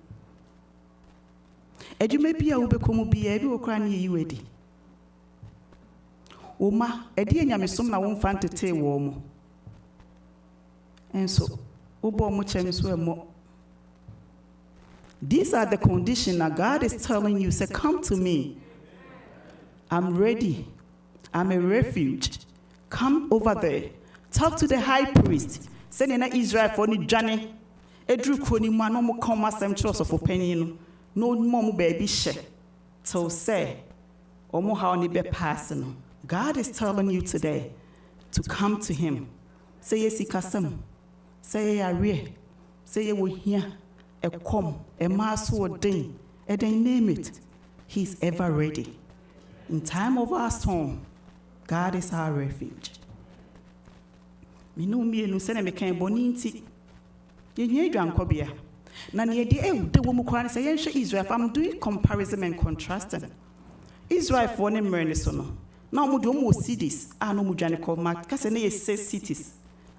Adwuma bia wobɛkɔ mu bia bi wɔ kora ne yi wadi. Oma ɛde nyamesom na womfa ntete wɔ mu. Enso wobɔ mo kyɛm so ɛmɔ. These are the conditions that God is telling you, say, come to me. I'm ready. I'm a refuge. Come over there. Talk to the high priest. Send in Israel for the journey. Edru kroni ma no mo come asem church of opinion. No more baby she. So say, omo how ni be passing. God is telling you today to come to him. Say yes, ikasem. Say ya re. Say you will hear. A come, a mass or ding, and they name it. He's ever ready. In time of our storm, God is our refuge. Me no send me can boninti. You need Jankobia. Nani de woman crying say Israel. I'm doing comparison and contrasting. Israel for them mernisono. Now we don't see this. I know Mujaniko Mark Cassane 6 cities.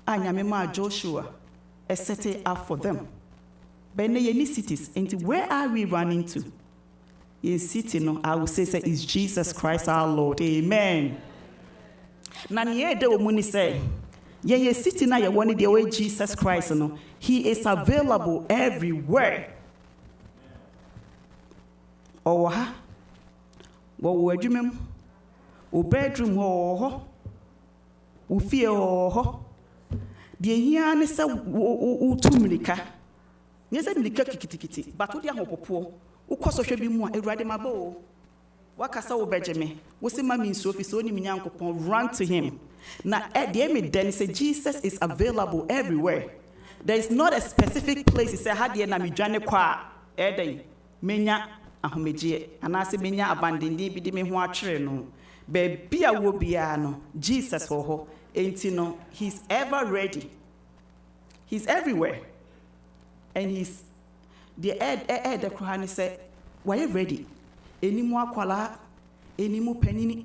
I am Joshua. A set it up for them. But in cities, and where are we running to? In city, no, I will say is Jesus Christ our Lord. Amen. Naniye de omuni say, ye city na ye want the way Jesus Christ, no. He is available everywhere. Oh ha, wo adwumem, wo bedroom ho, wo fie ho. De hia ne se wo tumlika. Yes, I'm the kikiti, but what you have poor, who cost a be more a radimabo. Wakasa will Benjamin, was in my means so if it's only me uncle, run to him. Now, at the end, then say Jesus is available everywhere. There is not a specific place. He said, Had ye na mi jane kwa, Ede, Menya, Ahomeji, and I say Menya abandoned, be me watcher no. Be a wobiano, Jesus for her, ain't you know, he's ever ready. He's everywhere. And he's the the Quran said, why you ready? Any more quala, any more penny,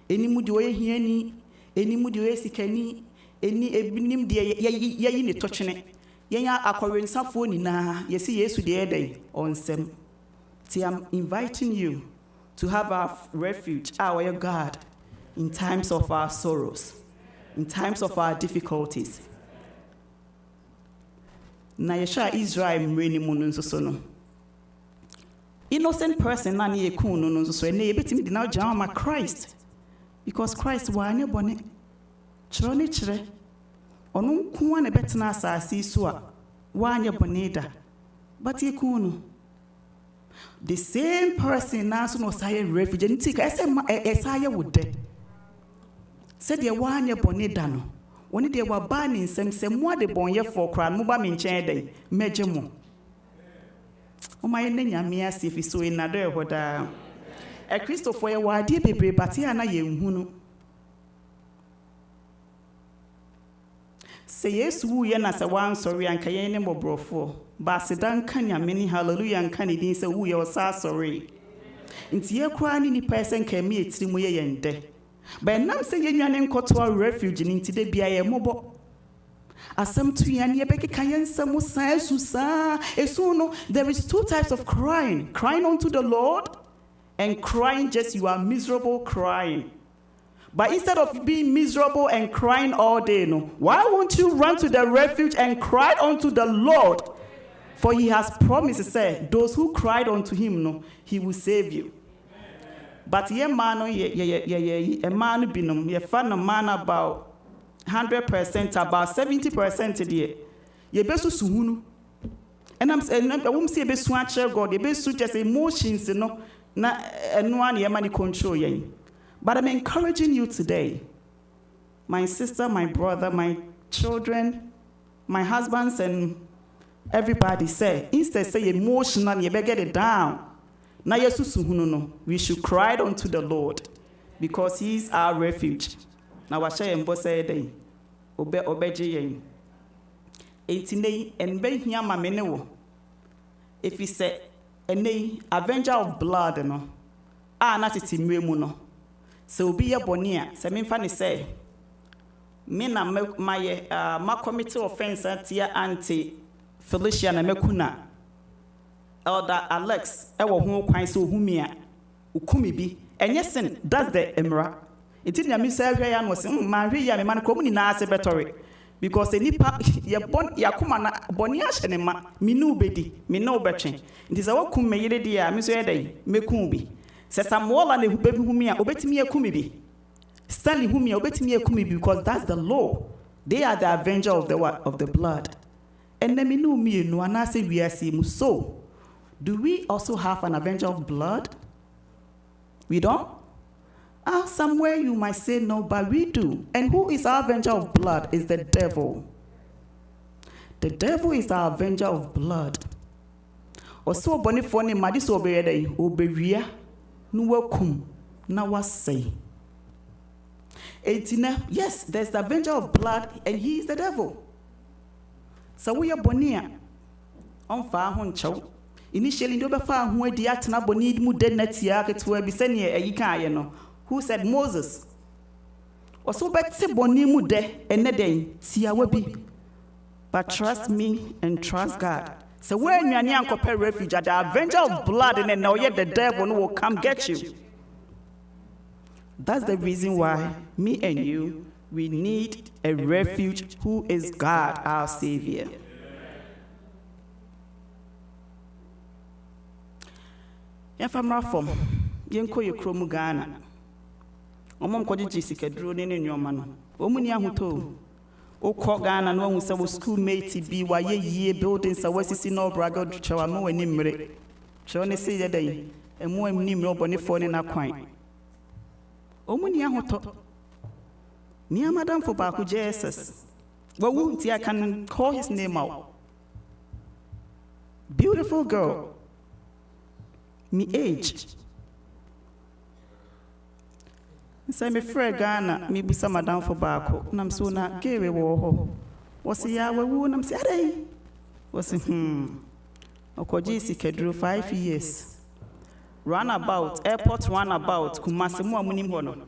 any more do ye any more do ye sikeni, any ebinim de ye touching it. Yenya acquiring some phone na, ye see yes to the day on sem. See, I'm inviting you to have our refuge, our God, in times of our sorrows, in times of our difficulties. Na yesha Israel mreni mu so no innocent person na ne yekun no so na yebetimi di na jama Christ because Christ wa anya bone chiro ne chire onu nko na betena asase so a wa anya bone da but yekun no the same person na so no say refuge nti ka esaya wode said ye wa anya bone da no When they were banning some more the bonye for crown, Muba Minchen day, Mejemo. Oh, my name, Yamia, if you so in another what a Christopher, why dear baby, but here na ye hunu. Say yes, woo yen as a one sorry and cayenne mo brofo, Basidan Kanya many hallelujah and Canadian say woo your sorry. Into your crying any person came me to me and day. But now say you are to our refuge in today be a mobile. As some to ye beke kayen some susa. No, there is two types of crying. Crying unto the Lord and crying just you are miserable crying. But instead of being miserable and crying all day, no, why won't you run to the refuge and cry unto the Lord? For he has promised to say, those who cried unto him, no, he will save you. But ye man, a man binum, ye fan a man about 100%, about 70% dear. Ye besu suhunu. And I'm saying, I won't say be swatcher God, ye besu just emotions, no, na and one ye money control ye. But I'm encouraging you today, my sister, my brother, my children, my husbands, and everybody say, instead say emotional, you better get it down. Na Yesu no, we should cry unto the Lord because He is our refuge. Now, what shall I say? obegye yen. Eighteen and be here ma me ne wo. If he say ene avenger of blood no. Na tete mre mu no. So obi ye boni a se me fa ne say me na ma committee offense atia anti Felicia na mekuna Elder Alex ewo ho kwan so ohumi a ukumi bi enye sin that's the emra it na me say hwe ya no se ma hwe ya me man ko mu ni na ase betori because enipa ye bon yakoma na boni a hye ne ma me nu bedi me na obetwe nti se wakum me yire dia me so ye dai mekun bi se samola na hubebi humi a obetimi akumi bi Stanley humi a obetimi akumi bi because that's the law. They are the avenger of the what? Of the blood. And then me no me no anase we are so do we also have an avenger of blood? We don't? Somewhere you might say no, but we do. And who is our avenger of blood? Is the devil. The devil is our avenger of blood. Also, bonifone madis obeyede oberia nuwakum na wasay. 18. Yes, there's the avenger of blood, and he is the devil. So we are bonia on far hon chow. Initially, no far who the atna bonid mu dead netia to be sent here a yikayano. Who said Moses? Or so bet se boni mu de and ne day, see a webby. But trust me and trust God. So when you are compare refuge at the avenger of blood, and then now yet the devil will come get you. That's the reason why me and you, we need a refuge who is God, our Savior. If I'm not from, Yanko Yokromu Ghana. Omon Kodiji Sikadro in your man. Omunia Huto. O Ghana, no one was our schoolmate be why ye buildings are West no Brago Chawamo and Nimre. Shone say that day, and more Nimro Bonifon in a quine. Omunia Huto. Near Madame for Baku Jesus. Well, won't I can call his name out? Beautiful girl. Me age. Say me friend Ghana, me be some Madame for Baku. Nam so na gave a war. Was a yawa woon, I'm saying. Was Okojisi Kedru 5 years. Runabout, airport runabout, Kumasimu Munimono.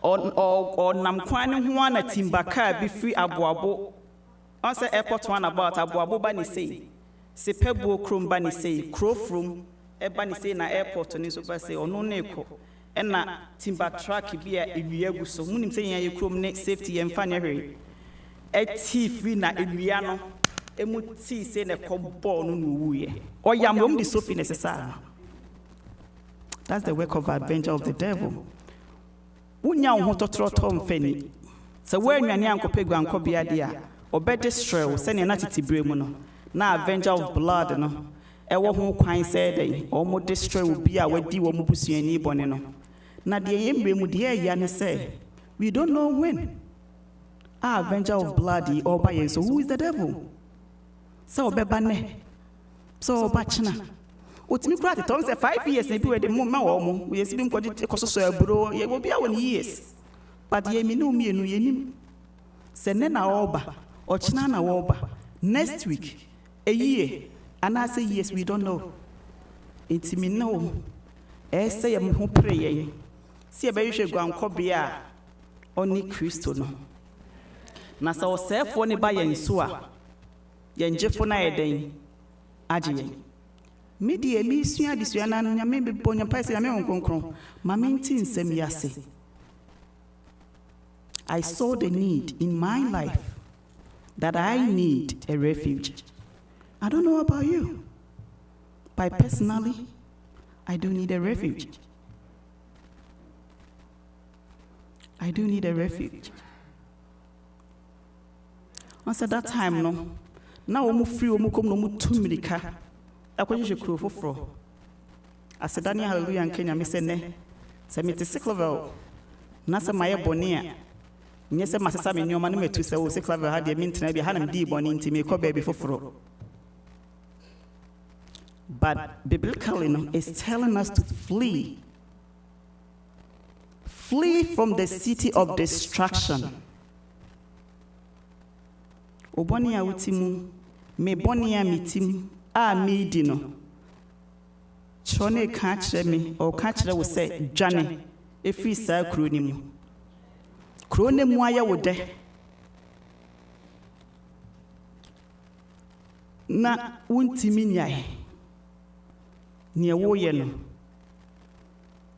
Or Namquan one a Timbaka be free Abuabo. Answer airport runabout Abuabo Bani say. Sepebo Crum Bani say, Crow from a Bani say na airport and is over say or no neko. And na timber track be a Ibiagu so Munim saying you crum next safety and funny. A thief we na Ibiano. Emuti say na kobo no wuye. Or yam the sophie necessary. That's the work of adventure of the devil. Unya hoto trotom feni. So when you nyanko pegu anko biadia, or better straw, send an attitude bremuno. Na avenger of blood no. Ewo ho kwan say day, or more destroy will be a wedi wo mubusu ani boneno. Na de yembe mu de ya ne say, we don't know when. Our avenger of blood or by so who is the devil? So bebane. So bachna. Utimi kwa te tonse 5 years na bi we de mo ma wo mo. We yesi bi nkodi kososo aburo, ye go bia won years. But ye mi no mienu ye nim. Se ne na oba, ochina na oba. Next week, a year, and I say yes, we don't know. It's me no. Say I'm who pray. See a baby go and cobia. Only Christo no. Nasa was self one by yen sua. Yen Jeffona eden. Aji. Midi a mission this year, and ya may be born your person. I may on concron. Mamma tin sem yase. I saw the need in my life that I need a refuge. I don't know about you, but personally, I do need a refuge. I do need a refuge. Once at that time, no. Now I'm free. I'm come no more 2 minutes. I can't just crow for fro. I said, Daniel, hallelujah, and Kenya, Miss Ne. Send me to sick level. Nasa Maya Bonia. Yes, my son in your money to say, sick level had the mint and had him deep on into me, baby for fro. But biblically, it's telling us to flee. Flee from the city of destruction. Oboni a utimu, me boni a mitim, a me dino. Chone catch me, or catch will say, Johnny, if we say cronimu. Cronim wire would de. Na untiminyai. Near Woyeno.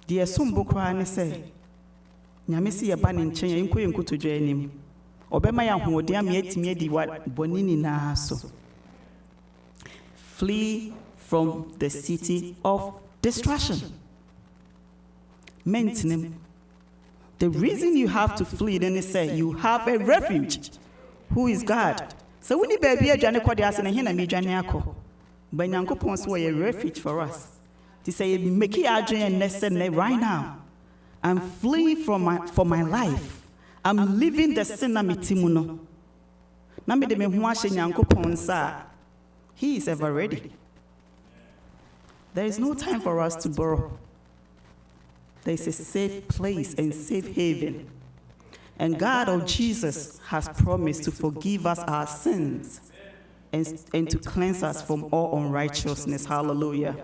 Dear Sumbo cry and say, Yamisi a ban in chain and queen go to join him. Obema who dear me at me di what bonini na so. Flee from the city of destruction. Mentioning the reason you have to flee, then they say you have a refuge, who is God. So when you baby a Johnny Quadias and a me Janiaco, but Yanko Pons were a refuge for us. To say, make it and Nesson right now. I'm fleeing for my life. I'm leaving the sinner mitimuno. Nambe de me huashe Yanko Ponsa. He is ever ready. There is no time for us to borrow. There is a safe place and safe haven. And God or Jesus has promised to forgive us our sins and to cleanse us from all unrighteousness. Hallelujah.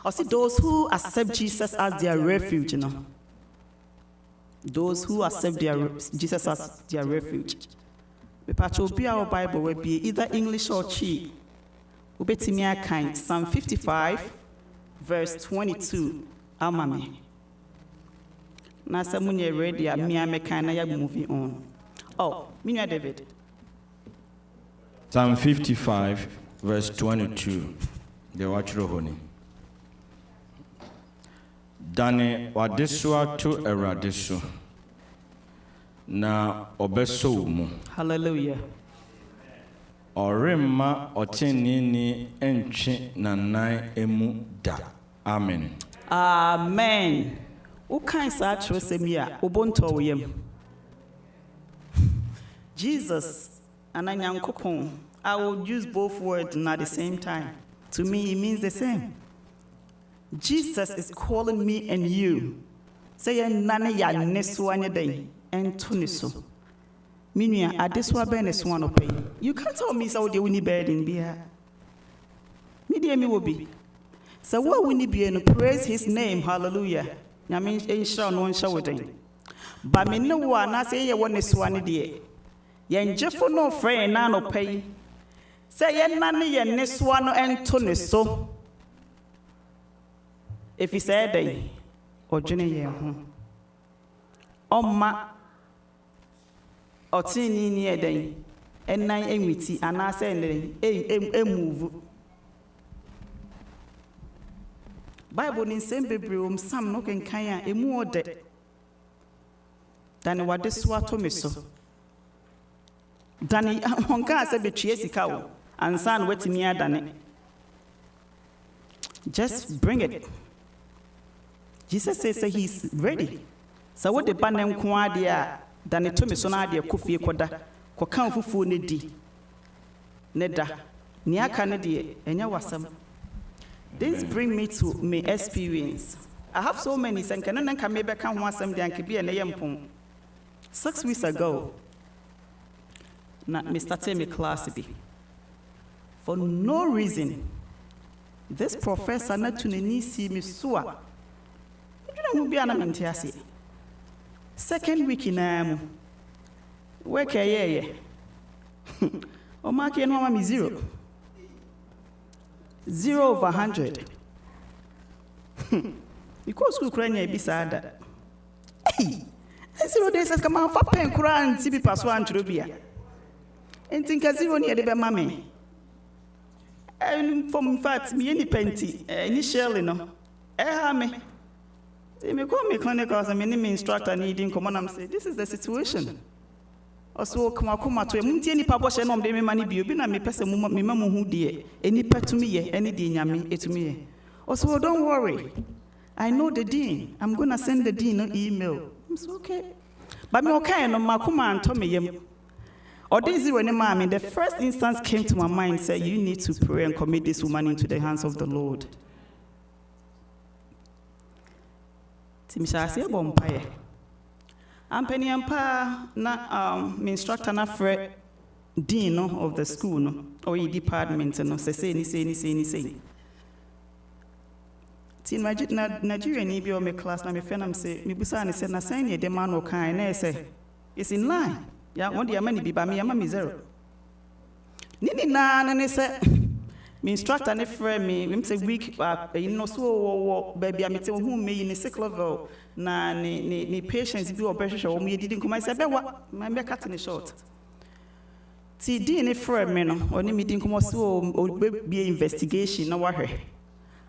I see those who accept Jesus as their refuge, Those who accept Jesus as their refuge. The part will be our Bible will be either English or Chi. Ubetimia kind Psalm 55, verse 22. Amame. Na samunye ready a me kind ya moving on. Oh, Minya David. Psalm 55, verse 22. The Watchrohoni. Dane wadesua to eradiso. Na obeso mu. Hallelujah. Orema otenini entwe nanai emu da. Amen. Amen. Ukai sa trosemia ubonto yem. Jesus and Anyankopon. I will use both words at the same time. To me, it means the same. Jesus is calling me and you. Say nane ya nesu anya day and tuniso. Minya adeswa benes one opay. You can't tell me so the winnie bed in beer. Media me will be. So what we need be to praise his name, hallelujah. Yamin ain't sure no one shouting. But me no one I say you want this one dear. Yen Jeffo no friend no pay. Say yen nani yen this one and tuniso. If he said day or Jenny ma or tini near day and 9 emity and I say a move. Bible in same baby some no can kaya a more dead than what this swat to me so. Danny Honka said the Chiesi cow and son waiting near Danny. Just bring it. Jesus says he's ready. So what the bandem quadia than a tomisonadia coffee quada, quacan fufu nedi. Neda, near Canada, and yawasam. This brings me to my experience. I have so many, and can maybe come once and then be an yampon. 6 weeks ago, not Mr. Timmy class B. For no reason, this professor not to see me sua. You don't be an amentiasi. Second week in work a year. O mark and mama 0. 0 over 100. Because school crying beside that. Hey, 0 days has come out for pen crying, CB pass 1 to Rubia. And think as 0 near the mammy. And from fact, me any penty, initially no. Me. They may call me clinicals and many instructor needing come on and say, this is the situation. Also, come to a munti publish and de money be been a me person, me mamma who dear, any pet to me, any dean, me, to me. Also, don't worry. I know the dean. I'm going to send the dean an email. It's okay. But me okay, no, Makuma and Tommy. Or this when mammy, the first instance came to my mind, said, you need to pray and commit this woman into the hands of the Lord. Timisha say bompire. Ampeni ampa na me instructor na frɛ dean of the school no or department no say ni. Tin Nigeria ni bi o me class na me friend am say me busa ne say na sign ye de man o kan na say it's in line. Ya won de amani bi ba me ama me 0. Ni na ne say me instructor ne friend me say week no so baby am te hu me in sick level na ni patients bi obehwehwe wo me didi nkoma say be wa me cut ne short. Ti di ne friend me no oni me di nkoma so be investigation na wa hwe.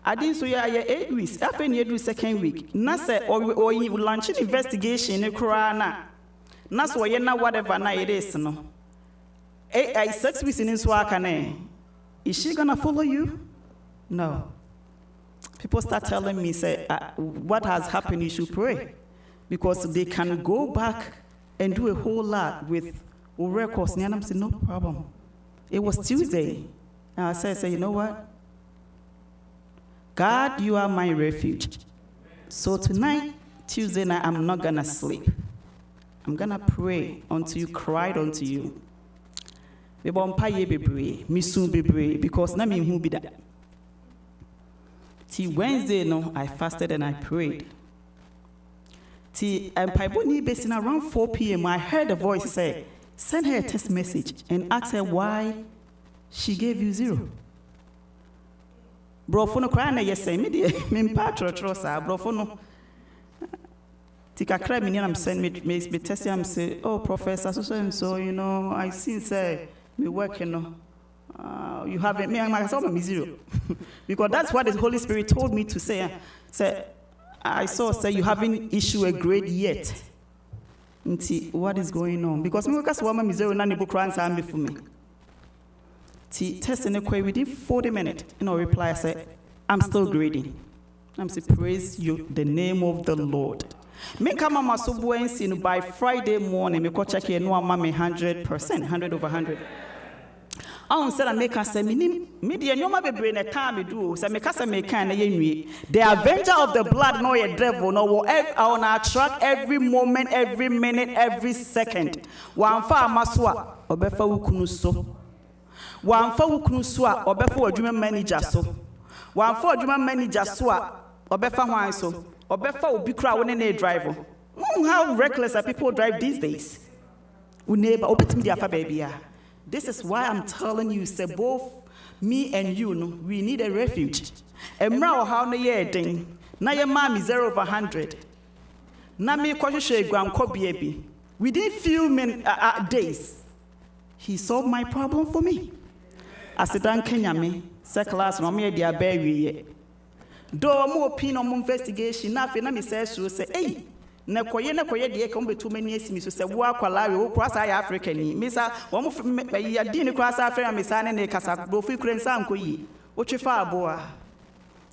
I didn't so yeah 8 weeks. After you do second week, na say or you launch an investigation in Kurana. Na so you na whatever na it is no. 6 weeks in Swakane. Is she gonna follow you? No. People start telling me say what has happened. You should pray because they can go back and do a whole lot with records. And I'm saying no problem. It was Tuesday, and I said, you know what? God, you are my refuge. So tonight, Tuesday night, I'm not going to sleep. I'm going to pray until you cried unto you. Because na me who be that. Till Wednesday, no, I fasted and I prayed. Till around 4 p.m., I heard a voice say, send her a text message and ask her why she gave you 0. Brofo no kra na yesɛ me de me mpa trotro sa brofo no tika kra me ni am send me test am say oh professor so you know I see say me work you know you haven't me am myself me 0 because that's what the Holy Spirit told me to say I saw say you haven't issued a grade yet. What is going on? Because me work as woman me 0 na ne book answer am for me. Testing a query within 40 minutes. Reply, I say, I'm still grading. I'm saying, praise you, the name of the Lord. Me come on my subway by Friday morning, me go check here, no, I'm 100%, 100 over 100. I said, I make us say, media, no, my brain a time we do, so make us a mechanic. The avenger of the blood, no, a devil, no, on our track every moment, every minute, every second. One far maswa, obefa ukunuso. One for Kunuswa or before a manager so. One for a manager so or befa wine so or befa be crowd in a driver. How reckless are people drive these days? We neighbor open me the baby. This is why I'm telling you, say both me and you no, we need a refuge. And now how na ye ding. Na your mommy 0 over 100. Na me kwashe gram ko baby. Within few days, he solved my problem for me. I said, Kenya me, class, no me dia bury. Do more pin on investigation, nothing. I say, hey, Nakoye, dear, come too many years, Miss Wakwala, cross African, Missa, one of ya didn't cross Africa, Miss Anne, and Casa, Bofi, Crensan, Koyi, what you far, boa.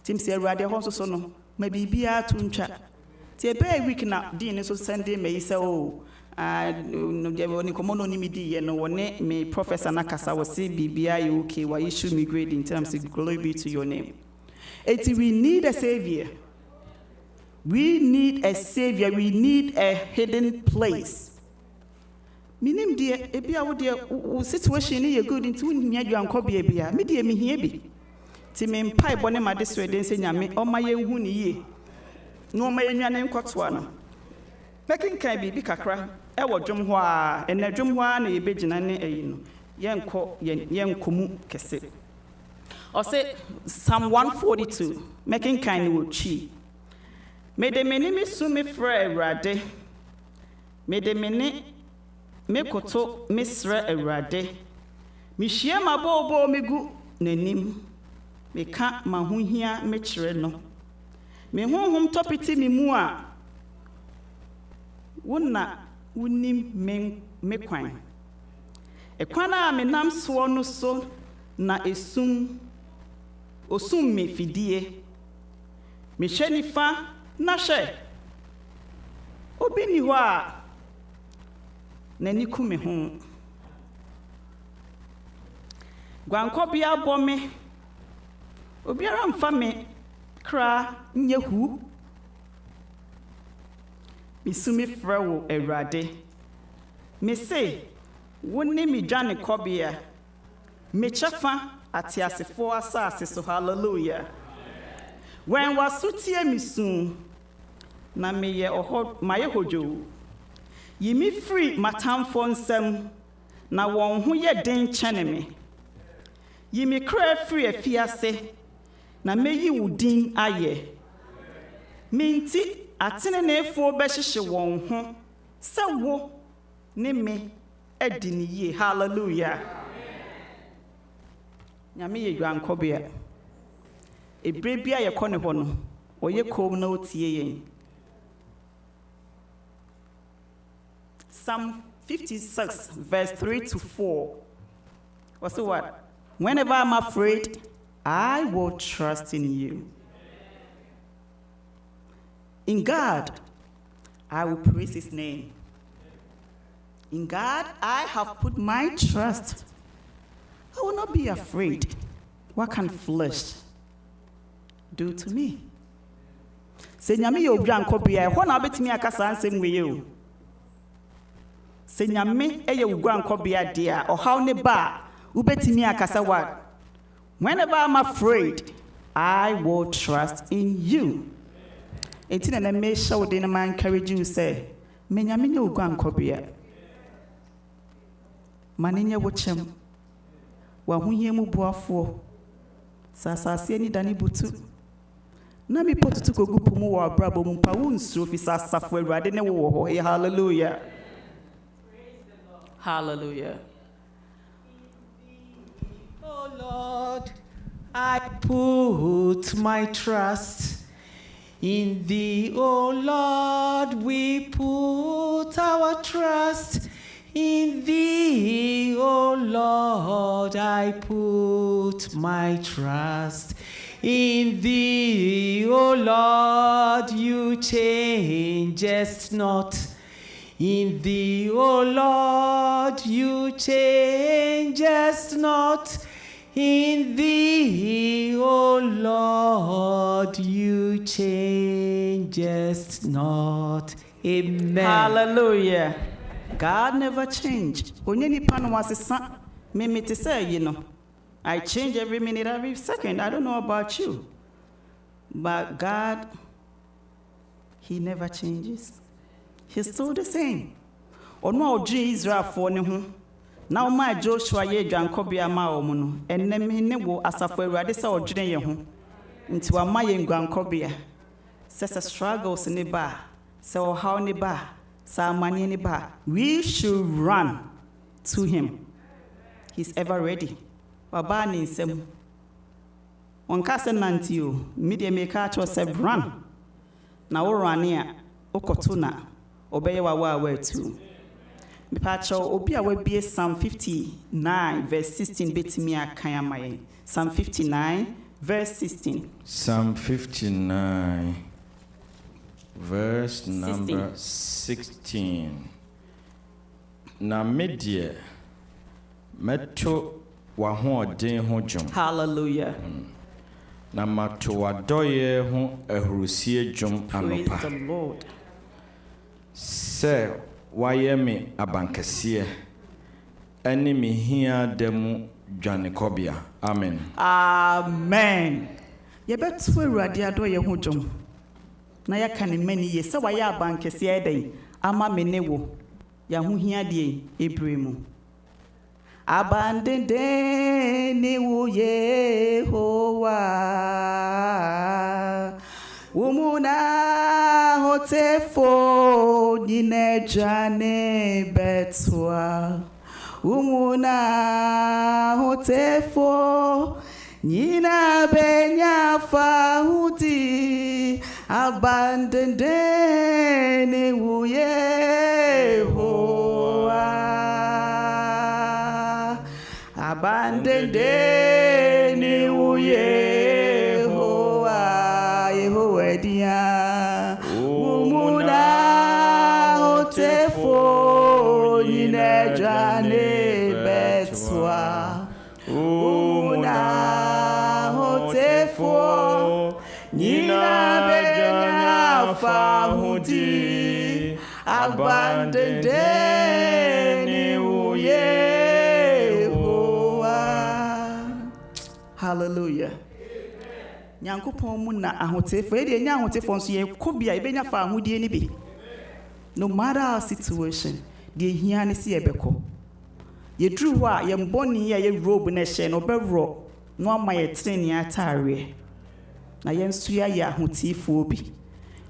Tim say, Radio Honsono, maybe be a tuncha. Tia bear week now, Dean, so Sunday may say, oh. Ni komono ni midi ye no wone me professor nakasa wo se bibia ye okay wa issue me grade in terms of glory be to your name. We need a savior. We need a savior. We need a hidden place. Minim dear ebia wo de situation ye good into nya dwanko bia bia me de me hie bi. Ti me mpai bone ma de so de nse nyame o ma ye hu ni ye. No ma ye nwane nkotoa no. Making can be kakra. I was drum hoa, and a drum one a begin no. Yanko kese. Or say Psalm 142, making kind would chi. May the many sumi fre rade. May the many mekoto misre rade. Me share my bobo me gu nenim. Me can't mahunia me no. Me home topity me mua. Wuna unim me kwan. E kwana me nam so no so na osum me fidie. Me hwe nifa na hwe. Obi ni ho a na ni ku me ho. Gwanko bia bɔ me. Obiara mfa me kra nyehu. Misumi frɛ wo Awurade. Me say Wunni mi Johnny Kobia. Mechafa atiasifo asase so hallelujah. When wasutie mi soon, na meye maye hojo. Yimi free matamfo nsem, na won ho ye den kyene me. Yimi kra free afiase, na meyi wudin aye. Minti atenenefo behihye won ho, se wo ne me edini ye hallelujah. Nyame ye dwankobea. Ebre bia ye kɔ ne hɔ no, oye kom na otie yen. Psalm 56 verse 3 to 4. What's the word? Whenever I'm afraid, I will trust in you. In God, I will praise his name. In God, I have put my trust. I will not be afraid. What can flesh do to me? Say nyame ye obran kobia, ho na betimi akasa ansem we ye. Say nyame eye ugran kobia dia, ohaw ne ba, ubetimi akasa what? Whenever I'm afraid, I will trust in you. Enti na me show de na man encourage you say, me nyame ye ugran kobia. Manenye wochem. Wa hunye mu boafo. Sasase ni dani butu. Na mi potutu kogupu mu wa brabo mu pa wonsu fi sasafo awurade ne wo ho. Hallelujah. Hallelujah. Oh Lord, I put my trust in thee. Oh Lord, we put our trust in thee. Oh Lord, I put my trust in thee. Oh Lord, you changest not. In thee, O Lord, you changest not. In thee, O Lord, you changest not. Amen. Hallelujah. God never changed. Onyeni pano wasisa me to say, you know, I change every minute, every second. I don't know about you. But God, he never changes. He's still the same. Ono odri Israel for ne ho. Na o ma Joshua ye dwankobia ma o mu no. Ennem ne wo asafo awurade se odwene ye ho. Nti wa ma ye dwankobia. Se struggles ne ba, se o how ne ba, sa amane ne ba. We should run to him. He's ever ready. Baba ni nsem. Onka se nanti o, me de make a cho se run. Na wo run a, okotuna. Obey wa too. Me pacho obi a we Psalm 59 verse 16 betimi akan amaye. Psalm 59 verse 16. Psalm 59 verse number 16. Na medie meto wa ho odin ho dwom. Hallelujah. Na mato wadoye ho ahrusie dwom anopa. Praise the Lord. Se wayemi abankasiye eni mihia demu dwanekobia. Amen. Amen. Ye betu awurade adoye ho dwom. Na yaka ne mani ye se waye abankasiye den ama menewo. Ya ho hia de ebremu. Abandende ni wo Yehowa. Umuna hotefo nine jane betwa. Umuna hotefo nina benya fahudi. Abandende wo Yehowa. Abandende wo Yehowa. Yehowa dia. Umuna hotefo nine jane betwa. Umuna hotefo nina benya fahudi. Abandende ni uye Hallelujah. Nyankopɔn mu na ahotefo ede nya ahotefo nso ye kobia ebenya fa ahodie ni bi. No matter our situation, the hia ne se ebekɔ. Ye dru ho a ye mboni ye robe na hye no bɛwro no ama ye treni atare. Na ye nso ya ye ahotefo bi.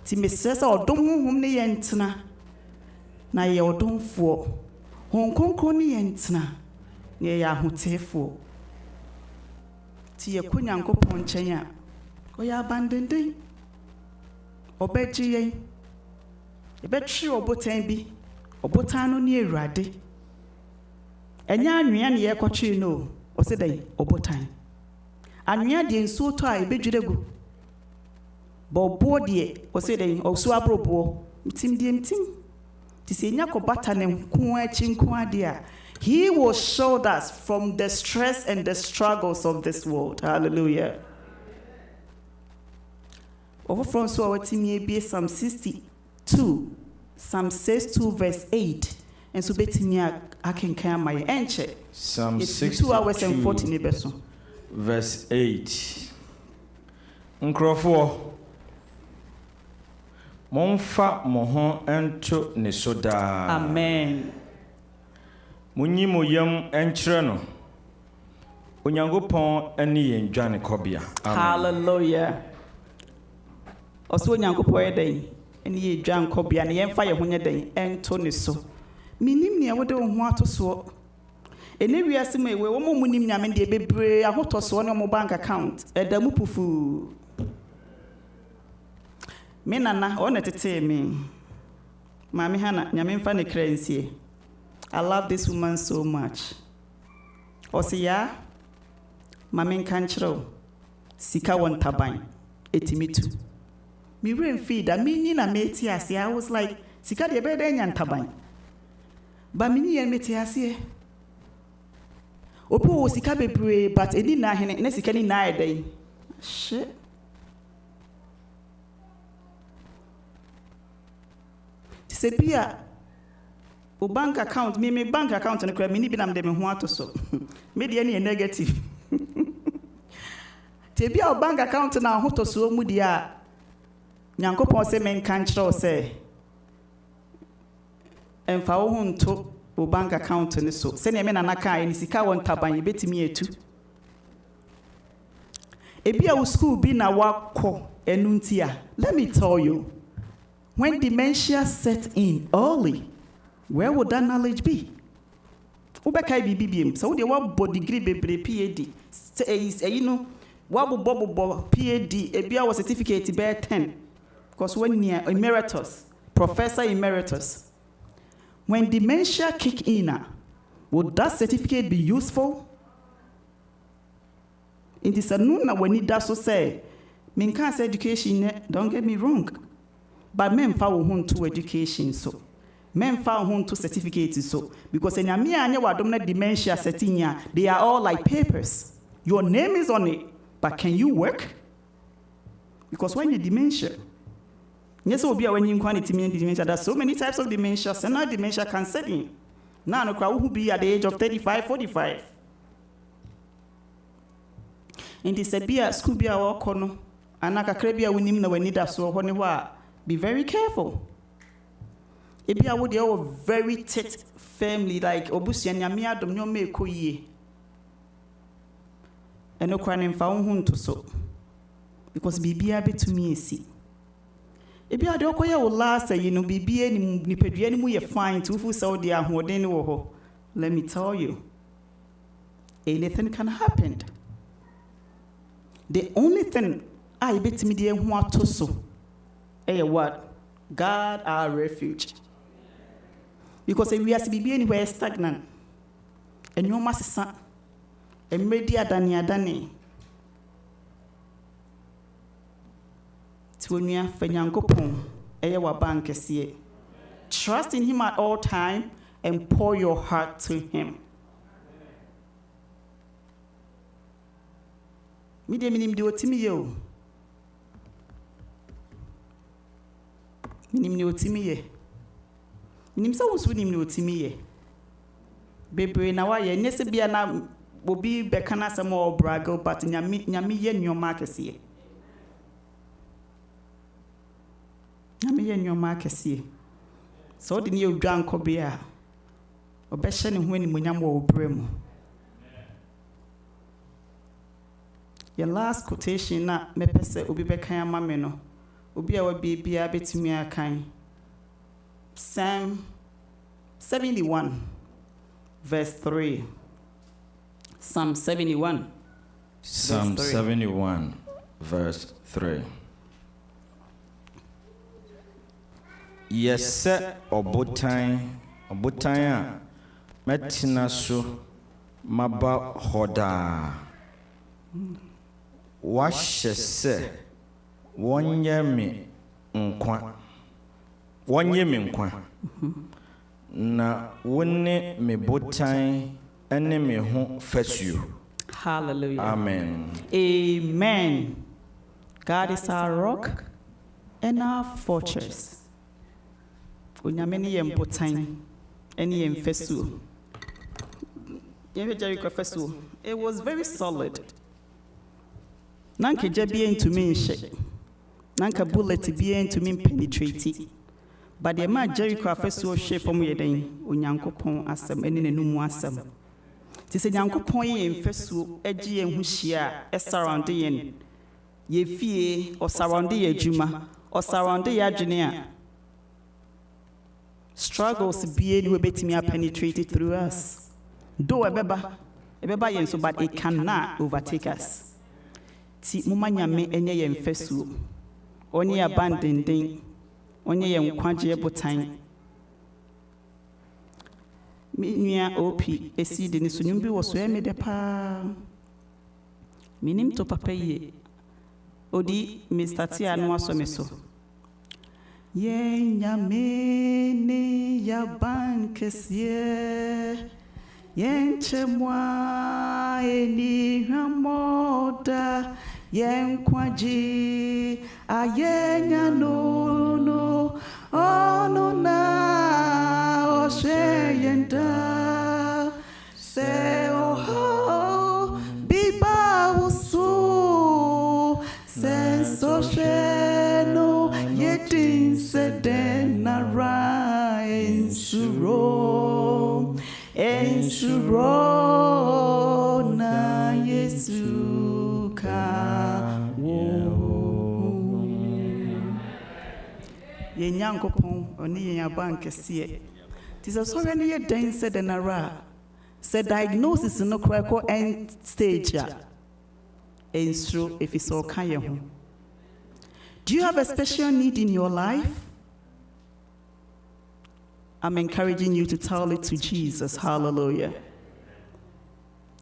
Ti mesrɛ sɛ ɔdom honhom ne ye ntena. Na ye ɔdomfo. Hon konkon ne ye ntena. Na ye ahotefo. Ti ye ko Nyankopɔn nkyɛn a oya abandoned. Obeji ye. Ebetri obotan bi. Obotan no ne Awurade. Enya anwea ne ye kɔtwe no. Ose dai obotan. Anwea de nsuo to a ebedwiregu. Bobo de ose dai osu abrobo. Mtim. Ti se nya kɔbata ne nko achi nko ade a he will shield us from the stress and the struggles of this world. Hallelujah. Over from so our team be Psalm 62, Psalm 62 verse 8. And so betinia I can carry my enche. Psalm 2 hours and 40 verse 8. Nkrofo Monfa moho ento ne soda. Amen. Munyi moyam enkyere no. Onyankopɔn ani yɛn dwane kɔbea. Hallelujah. Oso Onyankopɔn yɛdan ani yɛ dwane kɔbea na yɛmfa yɛ ho nyɛ dan ento ne so. Minim ne wode wo ho atoso. Ene wiase ma ewe wo mo munim nyame de bebre ahotoso ne mo bank account. Eda mu pufu. Me nana ona tete me. Mami Hana nyame mfa ne kransie. I love this woman so much. Osiya, Mami Kanchro, Sika won taban, etimitu. Me rain feed, I mean, na metiasi. I was like, Sika de bed and taban. But mini and metiasi. Opo Sika bebre, but it didn't have any Sikani night day. Shit. Tisepia. O bank account, me bank account and credit, me binam de me ho so. Me de any negative. Tebia o bank account na ho to so mu dia. Nyankopon se men kan kyerɛ se. Emfa wo ho nto o bank account ni so. Se ne me na naka ni sika won taban ye betimi etu. Ebia wo school bi na wakɔ enu ntia. Let me tell you. When dementia set in early, where would that knowledge be? Ubekai BBM. So they want degree bebre PhD. Say you know, what PhD? Ebia was certificate bear 10. Because when near emeritus, professor emeritus. When dementia kick in, would that certificate be useful? In this anuna when it does so say, Minkas education, don't get me wrong. But men found to education so. Men found to certificates so. Because in Yamia dementia setting, they are all like papers. Your name is on it, but can you work? Because when you dementia, yes, will be when you quantity dementia. There's so many types of dementia, and now dementia can set in. Now, no crowd who be at the age of 35, 45. In this Sabia, Scubia or Kono, and Nakakrebia winning when need us so when be very careful. If you would have a very tight family like Obusi and Yamia don't know me koye. And no crying found home to so. Because Bibia be to me see. If you had okoya will last you know Bibia any nipediani mu ye fine to who saw the ahoden wo. Let me tell you. Anything can happen. The only thing I bet me the one to so. Hey, what? God our refuge. Because if we are to be anywhere stagnant, and you must son, and media dani. Tunia Fenyankopon, Ewa Bank see. Trust in him at all time and pour your heart to him. Media minim do timio. Minim ne otimi ye. Minim sa wo so nim ne otimi ye. Bebre na wa ye nyese bia na obi bekana some more brago, but nyami yen your markets ye. Nyami yen your markets ye. So the new John Cobia, or Beshan when Munyamo Bremo. Your last quotation na me pese obi bekaya mameno. Obi a wobi bia betumi akan. Psalm 71 verse 3. Psalm 71. Psalm 71 verse 3. Yes, obotan a metina so maba hoda. Wahye se wonye me nkwa na wone me botan ene me ho fasuo. Hallelujah. Amen. Amen. God is our rock and our fortress. Unyameni yem botan ene yem fasuo. Jericho fasuo. It was very solid. Nanka jabie into me shake. Nanka bullet be into me penetrate. But the man Jericho fasuo shape from yeden unyankopon asem ene nenum asem. Ti se nyankopon ye mfasuo agi ye hu hia e surround ye ye fie o surround ye adwuma o surround ye adwene a struggles be any we betimi penetrate through us. Do ebeba ye so, but it cannot overtake us. Ti muma nyame enye ye mfasuo onye abandonding onye ye nkwaje botan. Minya opi esi de ni sunyum bi wo so eme de pa. Minim to papa ye. Odi Mr. Tia no aso me so. Ye nyame ni ya bankesye. Yen chemwa eni hamoda. Yen kwaji ayenya no ono na osheyenda se oho biba usu senso sheno yetin sedenara ensuro na Yesu ka ye nyankopon oni ye abankese ti so so ne ye den said na said diagnosis no critical end stage ensuro if it's all kan ye ho. Do you have a special need in your life? I'm encouraging you to tell it to Jesus. Hallelujah.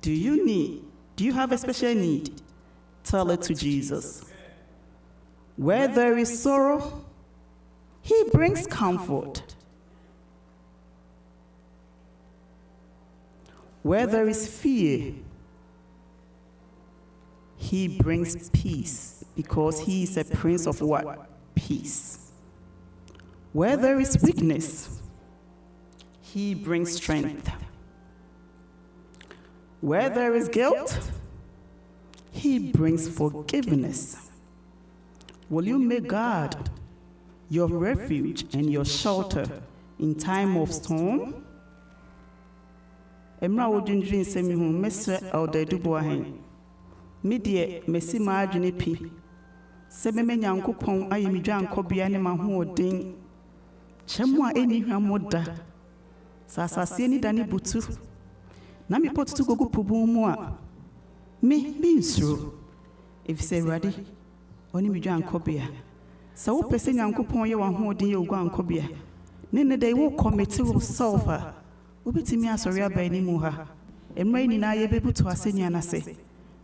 Do you have a special need? Tell it to Jesus. Where there is sorrow, He brings comfort. Where there is fear, He brings peace, because He is a Prince of what? Peace. Where there is weakness, He brings strength. Where there is guilt, He brings forgiveness. Will you make God your refuge and your shelter in time of storm? Emra wodundrin semi hu mesre awdadubo ahen. Medie mesi ma adwene pi. Se me nyankopon ayemidwa nkobia ne mahoodin. Chemu a eni hwamoda. Sasase ni dani butu. Na mi potutu gogu pubu mu a. Me nsuro. If say ready, oni midwa nkobia. Sa wo pese nyankopon ye wahoodin ye ogwa nkobia. Ne dey wo commit yourself a. Ubitimi asori abani mu ha. Emra ni na ye bebutu asenya na se.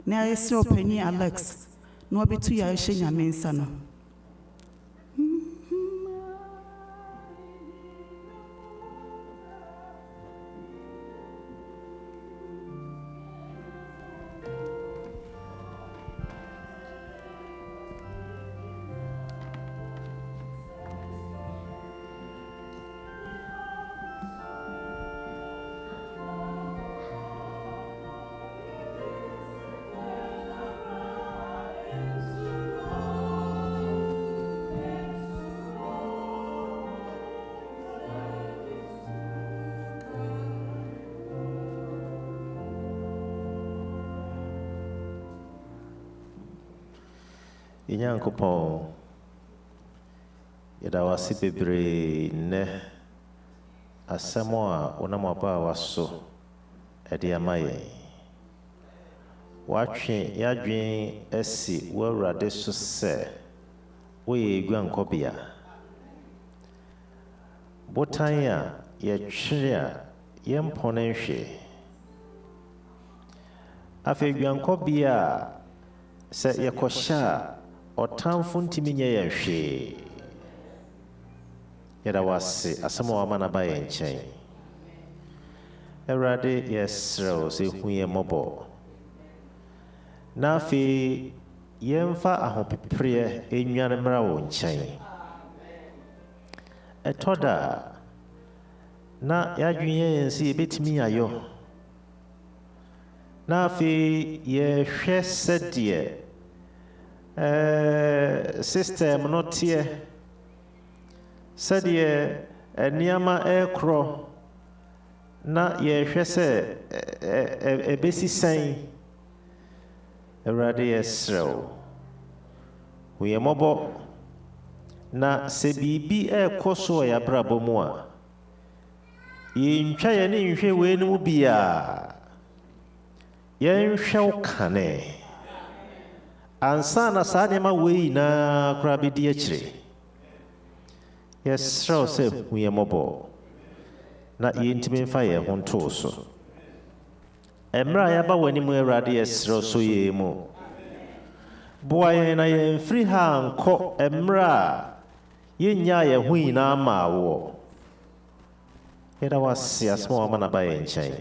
Na ayese opani Alex. No obitu ya ehye nyame nsa no. Inyankopɔn yɛda wase bebree nnɛ asɛm a wonam abaawa so ɛde ama yɛn. Watwe yɛadwen asi w'Awurade so sɛ woyɛ guankɔbea. Botan a yɛtwere a yɛmpɔ ne nhwe. Afei guankɔbea a sɛ yɛkɔhyɛ a ɔtamfo ntimi nyɛ yɛn hwee. Yɛda wase asɛm a wama no aba yɛn nkyɛn. Awurade yɛsrɛ wo sɛ hu yɛn mmɔbɔ. Na afei yɛmfa ahopepreɛ ɛnwane mmra wo nkyɛn. Ɛtɔ da na yɛadwene yɛn sɛ yɛbɛtumi ayɔ. Na afei yɛhwɛ sɛdeɛ system no teɛ, sɛdeɛ nneɛma ɛkorɔ, na yɛhwɛ sɛ ɛbɛsi sɛn. Awurade yɛsrɛ wo hu yɛn mmɔbɔ. Na sɛ biribi ɛrekɔ so wɔ yɛabrabɔ mu a yɛntwa yɛn ne nhwɛ wei no mu biara. Yɛnhwɛ wo kane ansa na saa nneɛma wei nyinaa koraa bɛdi akyire. Yɛsrɛ wo sɛ hu yɛn mmɔbɔ na yɛntumi mfa yɛn ho ntoo so. Mmerɛ a yɛaba w'anim Awurade yɛsrɛ wo so yɛn mu. Boa yɛn na yɛmfiri ha nkɔ mmerɛ a yɛnnyaa yɛn ho nyinaa maa woɔ. Yɛda wase asɛm a wama no aba yɛn nkyɛn.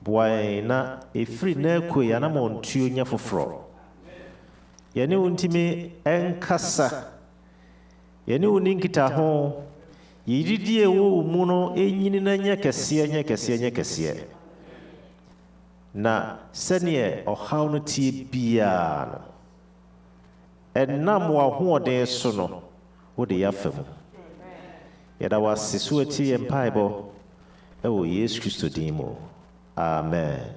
Boa yɛn na ɛfiri na akue anammɔntuo nyɛ foforɔ. Yɛne wo ntimi ɛnkasa. Yɛne wo ni nkitaho. Yɛdidi ɛwɔ wo mu no ɛnyini na nyɛ kɛseɛ nyɛ kɛseɛ nyɛ kɛseɛ. Na sɛneɛ ɔhaw no tie biara no ɛnam w'ahoɔden so no wode yɛafa mu. Yɛda wase so atie yɛn mpaebɔ ɛwɔ Yesu Kristo din mu. Amen.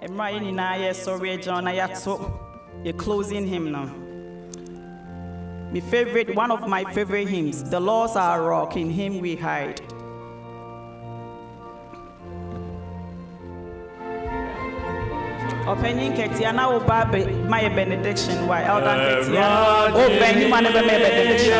Emma nyinaa yɛsɔre agya na yɛato yɛ closing hymn now. One of my favorite hymns, The Lord's Our Rock, in Him We Hide. Opening Nketia na oba my benediction. Why Elder Nketia? Opening man be my benediction.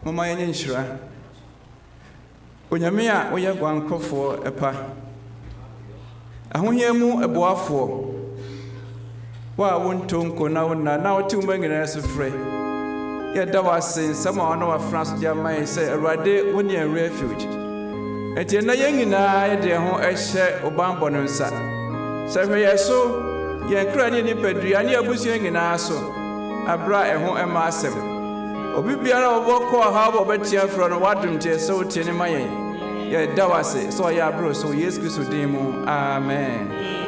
Mama Yenshira. Onyamia, we are going for a pa. I won't hear more a boafo. Why won't Tonko now 2 million as a free? Yet that was saying someone of France Jamai say a rade when you're refuge. At the end of young and I, dear home, I share Obama and Sat. So, so, you're crying in Pedriani, a bushing in Asso. I brought a home and massive. Obibiara oboko habo betia from wadum tie so tieni maye. Ye dawase so ya bro so Yesu Kristo din mu. Amen.